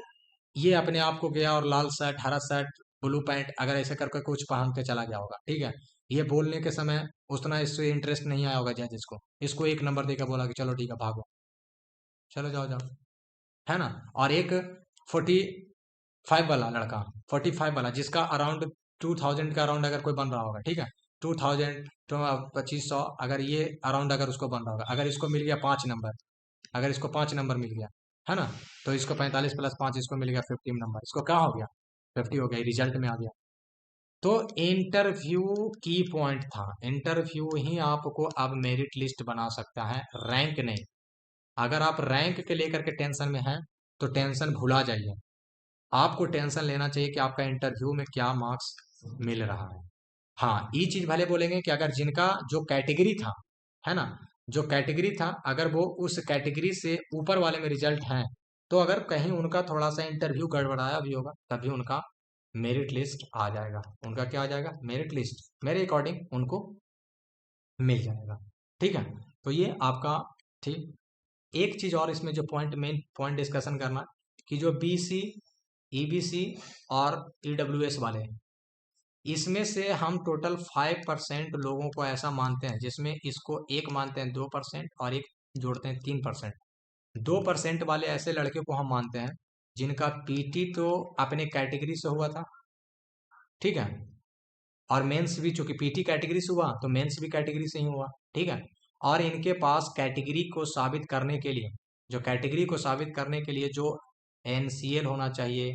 ये अपने आप को गया और लाल शर्ट, हरा शर्ट, ब्लू पैंट अगर ऐसे करके कुछ पहन के चला गया होगा, ठीक है, ये बोलने के समय उतना इससे इंटरेस्ट नहीं आया होगा जजेस को, इसको 1 नंबर देकर बोला कि चलो ठीक है भागो, चलो जाओ जाओ, है ना। और एक 45 वाला लड़का, 45 वाला जिसका अराउंड 2000 का अराउंड अगर कोई बन रहा होगा, ठीक है, 2000 तो 2500 अगर ये अराउंड अगर उसको बन रहा होगा, अगर इसको मिल गया 5 नंबर, अगर इसको 5 नंबर मिल गया, है ना, तो इसको 45 प्लस 5 इसको मिल गया 50 नंबर, इसको क्या हो गया, 50 हो गया, रिजल्ट में आ गया। तो इंटरव्यू की पॉइंट था, इंटरव्यू ही आपको अब मेरिट लिस्ट बना सकता है, रैंक नहीं। अगर आप रैंक के लेकर के टेंशन में हैं तो टेंशन भुला जाइए, आपको टेंशन लेना चाहिए कि आपका इंटरव्यू में क्या मार्क्स मिल रहा है। हाँ, ये चीज भले बोलेंगे कि अगर जिनका जो कैटेगरी था, है ना, जो कैटेगरी था अगर वो उस कैटेगरी से ऊपर वाले में रिजल्ट है, तो अगर कहीं उनका थोड़ा सा इंटरव्यू गड़बड़ाया भी होगा तभी उनका मेरिट लिस्ट आ जाएगा, उनका क्या आ जाएगा, मेरिट लिस्ट मेरे अकॉर्डिंग उनको मिल जाएगा, ठीक है। तो ये आपका, ठीक। एक चीज और इसमें जो पॉइंट, मेन पॉइंट डिस्कशन करना, कि जो बीसी, ईबीसी और ईडब्ल्यूएस वाले हैं, इसमें से हम टोटल 5% लोगों को ऐसा मानते हैं, जिसमें इसको एक मानते हैं 2% और एक जोड़ते हैं 3%। 2% वाले ऐसे लड़के को हम मानते हैं जिनका पीटी तो अपने कैटेगरी से हुआ था, ठीक है, और मेंस भी, चूंकि पीटी कैटेगरी से हुआ तो मेंस भी कैटेगरी से ही हुआ, ठीक है, और इनके पास कैटेगरी को साबित करने के लिए, जो कैटेगरी को साबित करने के लिए जो एनसीएल होना चाहिए,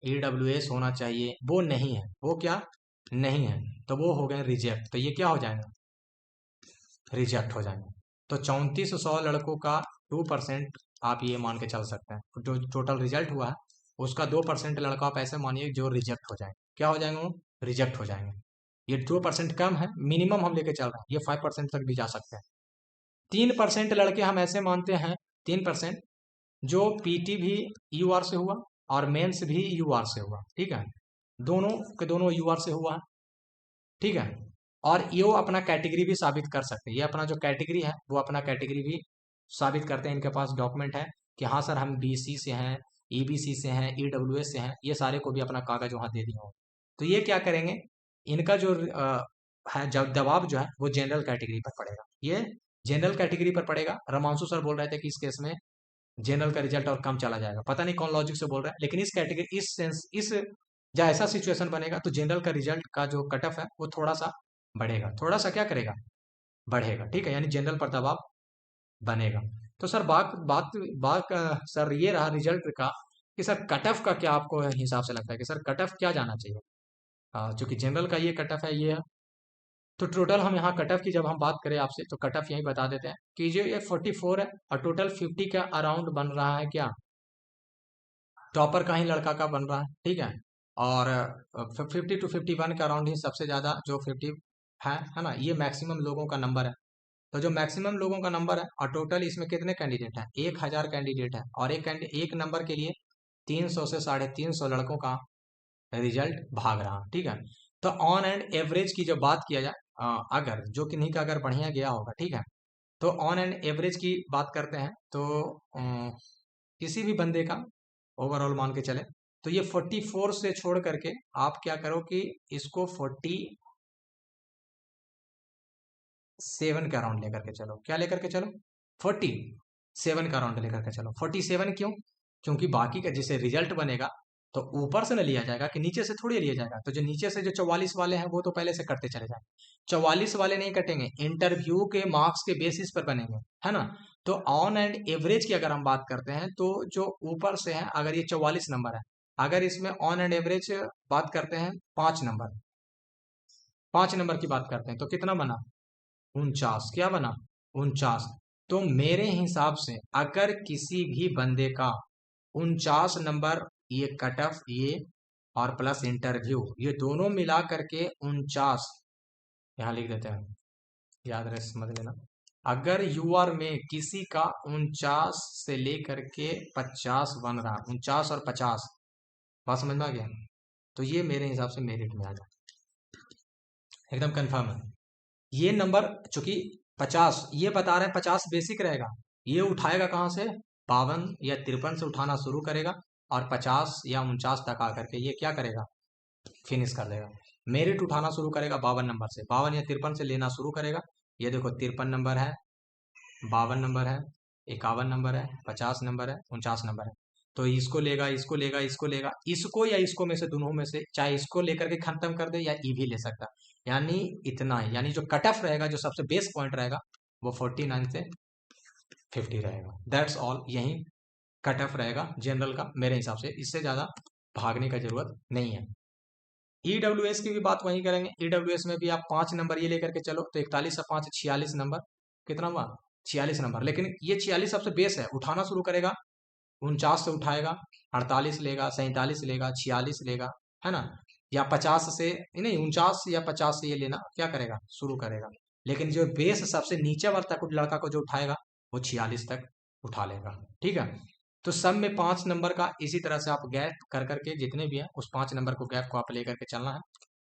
ईडब्ल्यूएस होना चाहिए, वो नहीं है, वो क्या नहीं है, तो वो हो गए रिजेक्ट, तो ये क्या हो जाएगा, रिजेक्ट हो जाएंगे। तो 3400 लड़कों का 2% आप ये मान के चल सकते हैं, जो टोटल रिजल्ट हुआ है उसका 2% लड़का आप ऐसे मानिए जो रिजेक्ट हो जाएंगे, क्या हो जाएंगे वो, रिजेक्ट हो जाएंगे। ये 2% कम है, मिनिमम हम लेके चल रहे हैं, ये 5% तक भी जा सकते हैं। 3% लड़के हम ऐसे मानते हैं, 3% जो पीटी भी यूआर से हुआ और मेंस भी यूआर से हुआ, ठीक है, दोनों के दोनों यूआर से हुआ है, ठीक है, और ये वो अपना कैटेगरी भी साबित कर सकते हैं, ये अपना जो कैटेगरी है वो अपना कैटेगरी भी साबित करते हैं, इनके पास डॉक्यूमेंट है कि हाँ सर हम बीसी से हैं, ईबीसी से हैं, ईडब्ल्यूएस से हैं, ये सारे को भी अपना कागज वहाँ दे दिए हो। तो ये क्या करेंगे, इनका जो है जब दबाव जो है वो जनरल कैटेगरी पर पड़ेगा, ये जनरल कैटेगरी पर पड़ेगा। रमांशु सर बोल रहे थे कि इस केस में जनरल का रिजल्ट और कम चला जाएगा, पता नहीं कौन लॉजिक से बोल रहा है, लेकिन इस कैटेगरी, इस सेंस, इस जब ऐसा सिचुएशन बनेगा तो जनरल का रिजल्ट का जो कट ऑफ है वो थोड़ा सा बढ़ेगा, थोड़ा सा क्या करेगा, बढ़ेगा, ठीक है, यानी जनरल पर दबाव बनेगा। तो सर बात बात बात सर ये रहा रिजल्ट का, कि सर कट ऑफ का क्या आपको हिसाब से लगता है कि सर कट ऑफ क्या जाना चाहिए, चूंकि जनरल का ये कट ऑफ है, ये है, तो टोटल हम यहाँ कट ऑफ की जब हम बात करें आपसे तो कट ऑफ यही बता देते हैं कि जो ये 44 है और टोटल 50 का अराउंड बन रहा है, क्या टॉपर का ही लड़का का बन रहा है, ठीक है, और 50 to 51 के अराउंड ही सबसे ज्यादा जो 50 है ना, ये मैक्सिमम लोगों का नंबर है। तो जो मैक्सिमम लोगों का नंबर है, और टोटल इसमें कितने कैंडिडेट हैं, 1000 कैंडिडेट है, और एक नंबर के लिए 300 से 350 लड़कों का रिजल्ट भाग रहा, ठीक है। तो ऑन एंड एवरेज की जब बात किया जाए, अगर जो किन्हीं का अगर बढ़िया गया होगा, ठीक है, तो ऑन एंड एवरेज की बात करते हैं तो किसी भी बंदे का ओवरऑल मान के चले तो ये 44 से छोड़ करके आप क्या करो कि इसको 47 का राउंड लेकर के चलो। क्या लेकर के चलो? 47 का राउंड लेकर के चलो। 47 क्यों? क्योंकि बाकी का जैसे रिजल्ट बनेगा तो ऊपर से न लिया जाएगा कि नीचे से थोड़ी लिया जाएगा। तो जो नीचे से जो 44 वाले हैं वो तो पहले से कटते चले जाएंगे। 44 वाले नहीं कटेंगे, इंटरव्यू के मार्क्स के बेसिस पर बनेंगे, है ना। तो ऑन एंड एवरेज की अगर हम बात करते हैं तो जो ऊपर से है, अगर ये 44 नंबर है, अगर इसमें ऑन एंड एवरेज बात करते हैं 5 नंबर, 5 नंबर की बात करते हैं तो कितना बना? 49। क्या बना? 49। तो मेरे हिसाब से अगर किसी भी बंदे का 49 नंबर, ये कट ऑफ ये और प्लस इंटरव्यू, ये दोनों मिला करके 49, यहाँ लिख देते हैं, याद रहे, समझ लेना। अगर यूआर में किसी का 49 से लेकर के 50 बन रहा, 49 और 50, बात समझ में आ गया? तो ये मेरे हिसाब से मेरिट में आ जाए, एकदम कंफर्म है। ये नंबर चूंकि 50 ये बता रहे हैं, 50 बेसिक रहेगा, ये उठाएगा कहाँ से? 52 या 53 से उठाना शुरू करेगा और 50 या 49 तक आकर के ये क्या करेगा? फिनिश कर देगा। मेरिट उठाना शुरू करेगा 52 नंबर से, 52 या 53 से लेना शुरू करेगा। ये देखो 53 नंबर है, 52 नंबर है, 51 नंबर है, 50 नंबर है, 49 नंबर है। तो इसको लेगा, इसको लेगा, इसको लेगा, इसको या इसको में से, दोनों में से, चाहे इसको लेकर के खत्म कर दे या ई भी ले सकता। यानी इतना ही, यानी जो कट ऑफ रहेगा, जो सबसे बेस पॉइंट रहेगा, वो 49 से 50 रहेगा। दैट्स ऑल, यही कट ऑफ रहेगा जनरल का मेरे हिसाब से। इससे ज़्यादा भागने का जरूरत नहीं है। ईडब्ल्यूएस की भी बात वहीं करेंगे। ईडब्ल्यूएस में भी आप 5 नंबर ये लेकर के चलो तो 41 से 5 46 नंबर, कितना हुआ? 46 नंबर। लेकिन ये 46 सबसे बेस है, उठाना शुरू करेगा, 49 से उठाएगा, 48 लेगा, 47 लेगा, 46 लेगा, है ना, या 50 से नहीं, 49 या 50 से ये लेना क्या करेगा? शुरू करेगा। लेकिन जो बेस सबसे नीचे वाला तक लड़का को जो उठाएगा वो 46 तक उठा लेगा। ठीक है, तो सब में 5 नंबर का इसी तरह से आप गैप कर करके, जितने भी हैं उस 5 नंबर को गैप को आप लेकर के चलना है,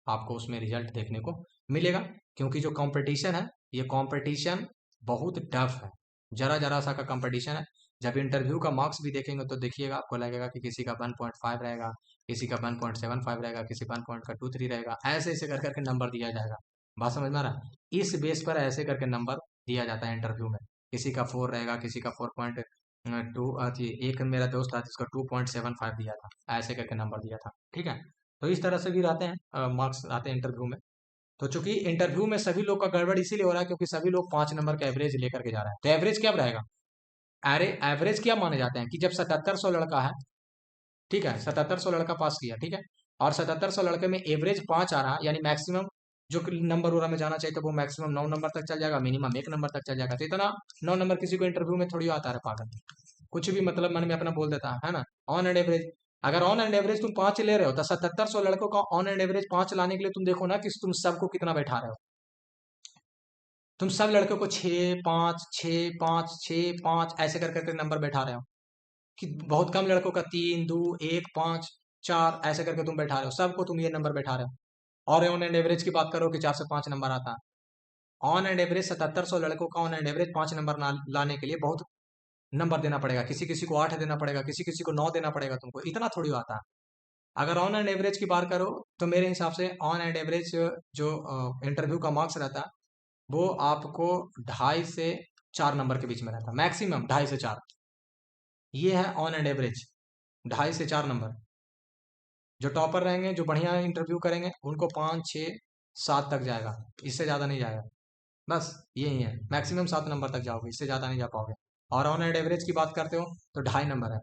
आपको उसमें रिजल्ट देखने को मिलेगा। क्योंकि जो कंपटीशन है, ये कंपटीशन बहुत टफ है, जरा जरा सा का कंपटीशन है। जब इंटरव्यू का मार्क्स भी देखेंगे तो देखिएगा, आपको लगेगा कि किसी का 1.5 रहेगा, किसी का 1.75 रहेगा, किसी 1.23 रहेगा, ऐसे ऐसे कर करके नंबर दिया जाएगा। बात समझ में आ रहा है? इस बेस पर ऐसे करके नंबर दिया जाता है इंटरव्यू में। किसी का 4 रहेगा, किसी का 4.2, एक मेरा दोस्त था जिसका 2.75 दिया था, ऐसे करके नंबर दिया था। ठीक है, तो इस तरह से भी रहते हैं मार्क्स आते हैं इंटरव्यू में। तो चूंकि इंटरव्यू में सभी लोग का गड़बड़ इसीलिए हो रहा है क्योंकि सभी लोग 5 नंबर का एवरेज लेकर के जा रहे हैं। तो एवरेज क्या रहेगा? अरे एवरेज क्या माने जाते हैं कि जब 7700 लड़का है, ठीक है, 7700 लड़का पास किया, ठीक है, और 7700 लड़के में एवरेज 5 आ रहा, यानी मैक्सिमम जो नंबर हो रहा में जाना चाहिए तो वो मैक्सिमम 9 नंबर तक चल जाएगा, मिनिमम 1 नंबर तक चल जाएगा। तो इतना 9 नंबर किसी को इंटरव्यू में थोड़ी आता है पागल, कुछ भी मतलब मन में अपना बोल देता है ना। ऑन एंड एवरेज, अगर ऑन एंड एवरेज तुम 5 ले रहे हो तो 7700 लड़कों का ऑन एंड एवरेज 5 लाने के लिए तुम देखो ना कि तुम सबको कितना बैठा रहे हो। तुम सब लड़कों को 6 5 6 5 6 5 ऐसे कर करके नंबर बैठा रहे हो, कि बहुत कम लड़कों का 3 2 1 5 4 ऐसे करके तुम बैठा रहे हो, सबको तुम ये नंबर बैठा रहे हो। और ऑन एंड एवरेज की बात करो कि 4 से 5 नंबर आता है। ऑन एंड एवरेज 7700 लड़कों का ऑन एंड एवरेज 5 नंबर लाने के लिए बहुत नंबर देना पड़ेगा, किसी किसी को 8 देना पड़ेगा, किसी किसी को 9 देना पड़ेगा, तुमको इतना थोड़ी आता है। अगर ऑन एंड एवरेज की बात करो तो मेरे हिसाब से ऑन एंड एवरेज जो इंटरव्यू का मार्क्स रहता है वो आपको 2.5 से 4 नंबर के बीच में रहता है, मैक्सिमम 2.5 से 4। ये है ऑन एंड एवरेज, 2.5 से 4 नंबर। जो टॉपर रहेंगे, जो बढ़िया इंटरव्यू करेंगे, उनको 5 6 7 तक जाएगा, इससे ज़्यादा नहीं जाएगा। बस यही है, मैक्सिमम 7 नंबर तक जाओगे, इससे ज़्यादा नहीं जा पाओगे। और ऑन एंड एवरेज की बात करते हो तो 2.5 नंबर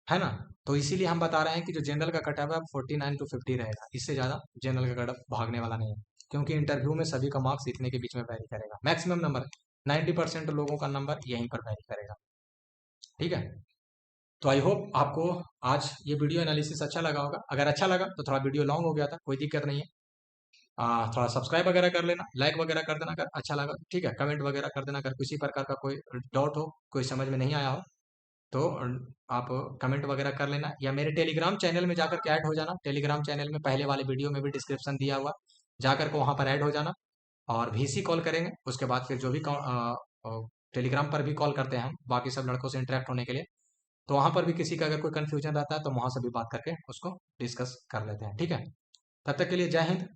है ना। तो इसीलिए हम बता रहे हैं कि जो जनरल का कट ऑफ है 49 to 50 रहेगा, इससे ज़्यादा जनरल का कट ऑफ भागने वाला नहीं है। क्योंकि इंटरव्यू में सभी का मार्क्स इतने के बीच में वैरी करेगा, मैक्सिमम नंबर 90% लोगों का नंबर यहीं पर वैरी करेगा। ठीक है, तो आई होप आपको आज ये वीडियो एनालिसिस अच्छा लगा होगा। अगर अच्छा लगा तो थोड़ा वीडियो लॉन्ग हो गया था, कोई दिक्कत नहीं है। थोड़ा सब्सक्राइब वगैरह कर लेना, लाइक वगैरह कर देना अगर अच्छा लगा, ठीक है, कमेंट वगैरह कर देना अगर किसी प्रकार का कोई डाउट हो, कोई समझ में नहीं आया हो तो आप कमेंट वगैरह कर लेना, या मेरे टेलीग्राम चैनल में जाकर के ऐड हो जाना। टेलीग्राम चैनल में पहले वाले वीडियो में भी डिस्क्रिप्शन दिया हुआ, जाकर के वहाँ पर ऐड हो जाना। और VC कॉल करेंगे, उसके बाद फिर जो भी टेलीग्राम पर भी कॉल करते हैं हम बाकी सब लड़कों से इंटरेक्ट होने के लिए, तो वहाँ पर भी किसी का अगर कोई कन्फ्यूजन रहता है तो वहाँ से भी बात करके उसको डिस्कस कर लेते हैं, ठीक है। तब तक के लिए जय हिंद,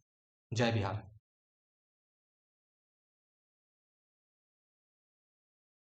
जय बिहार।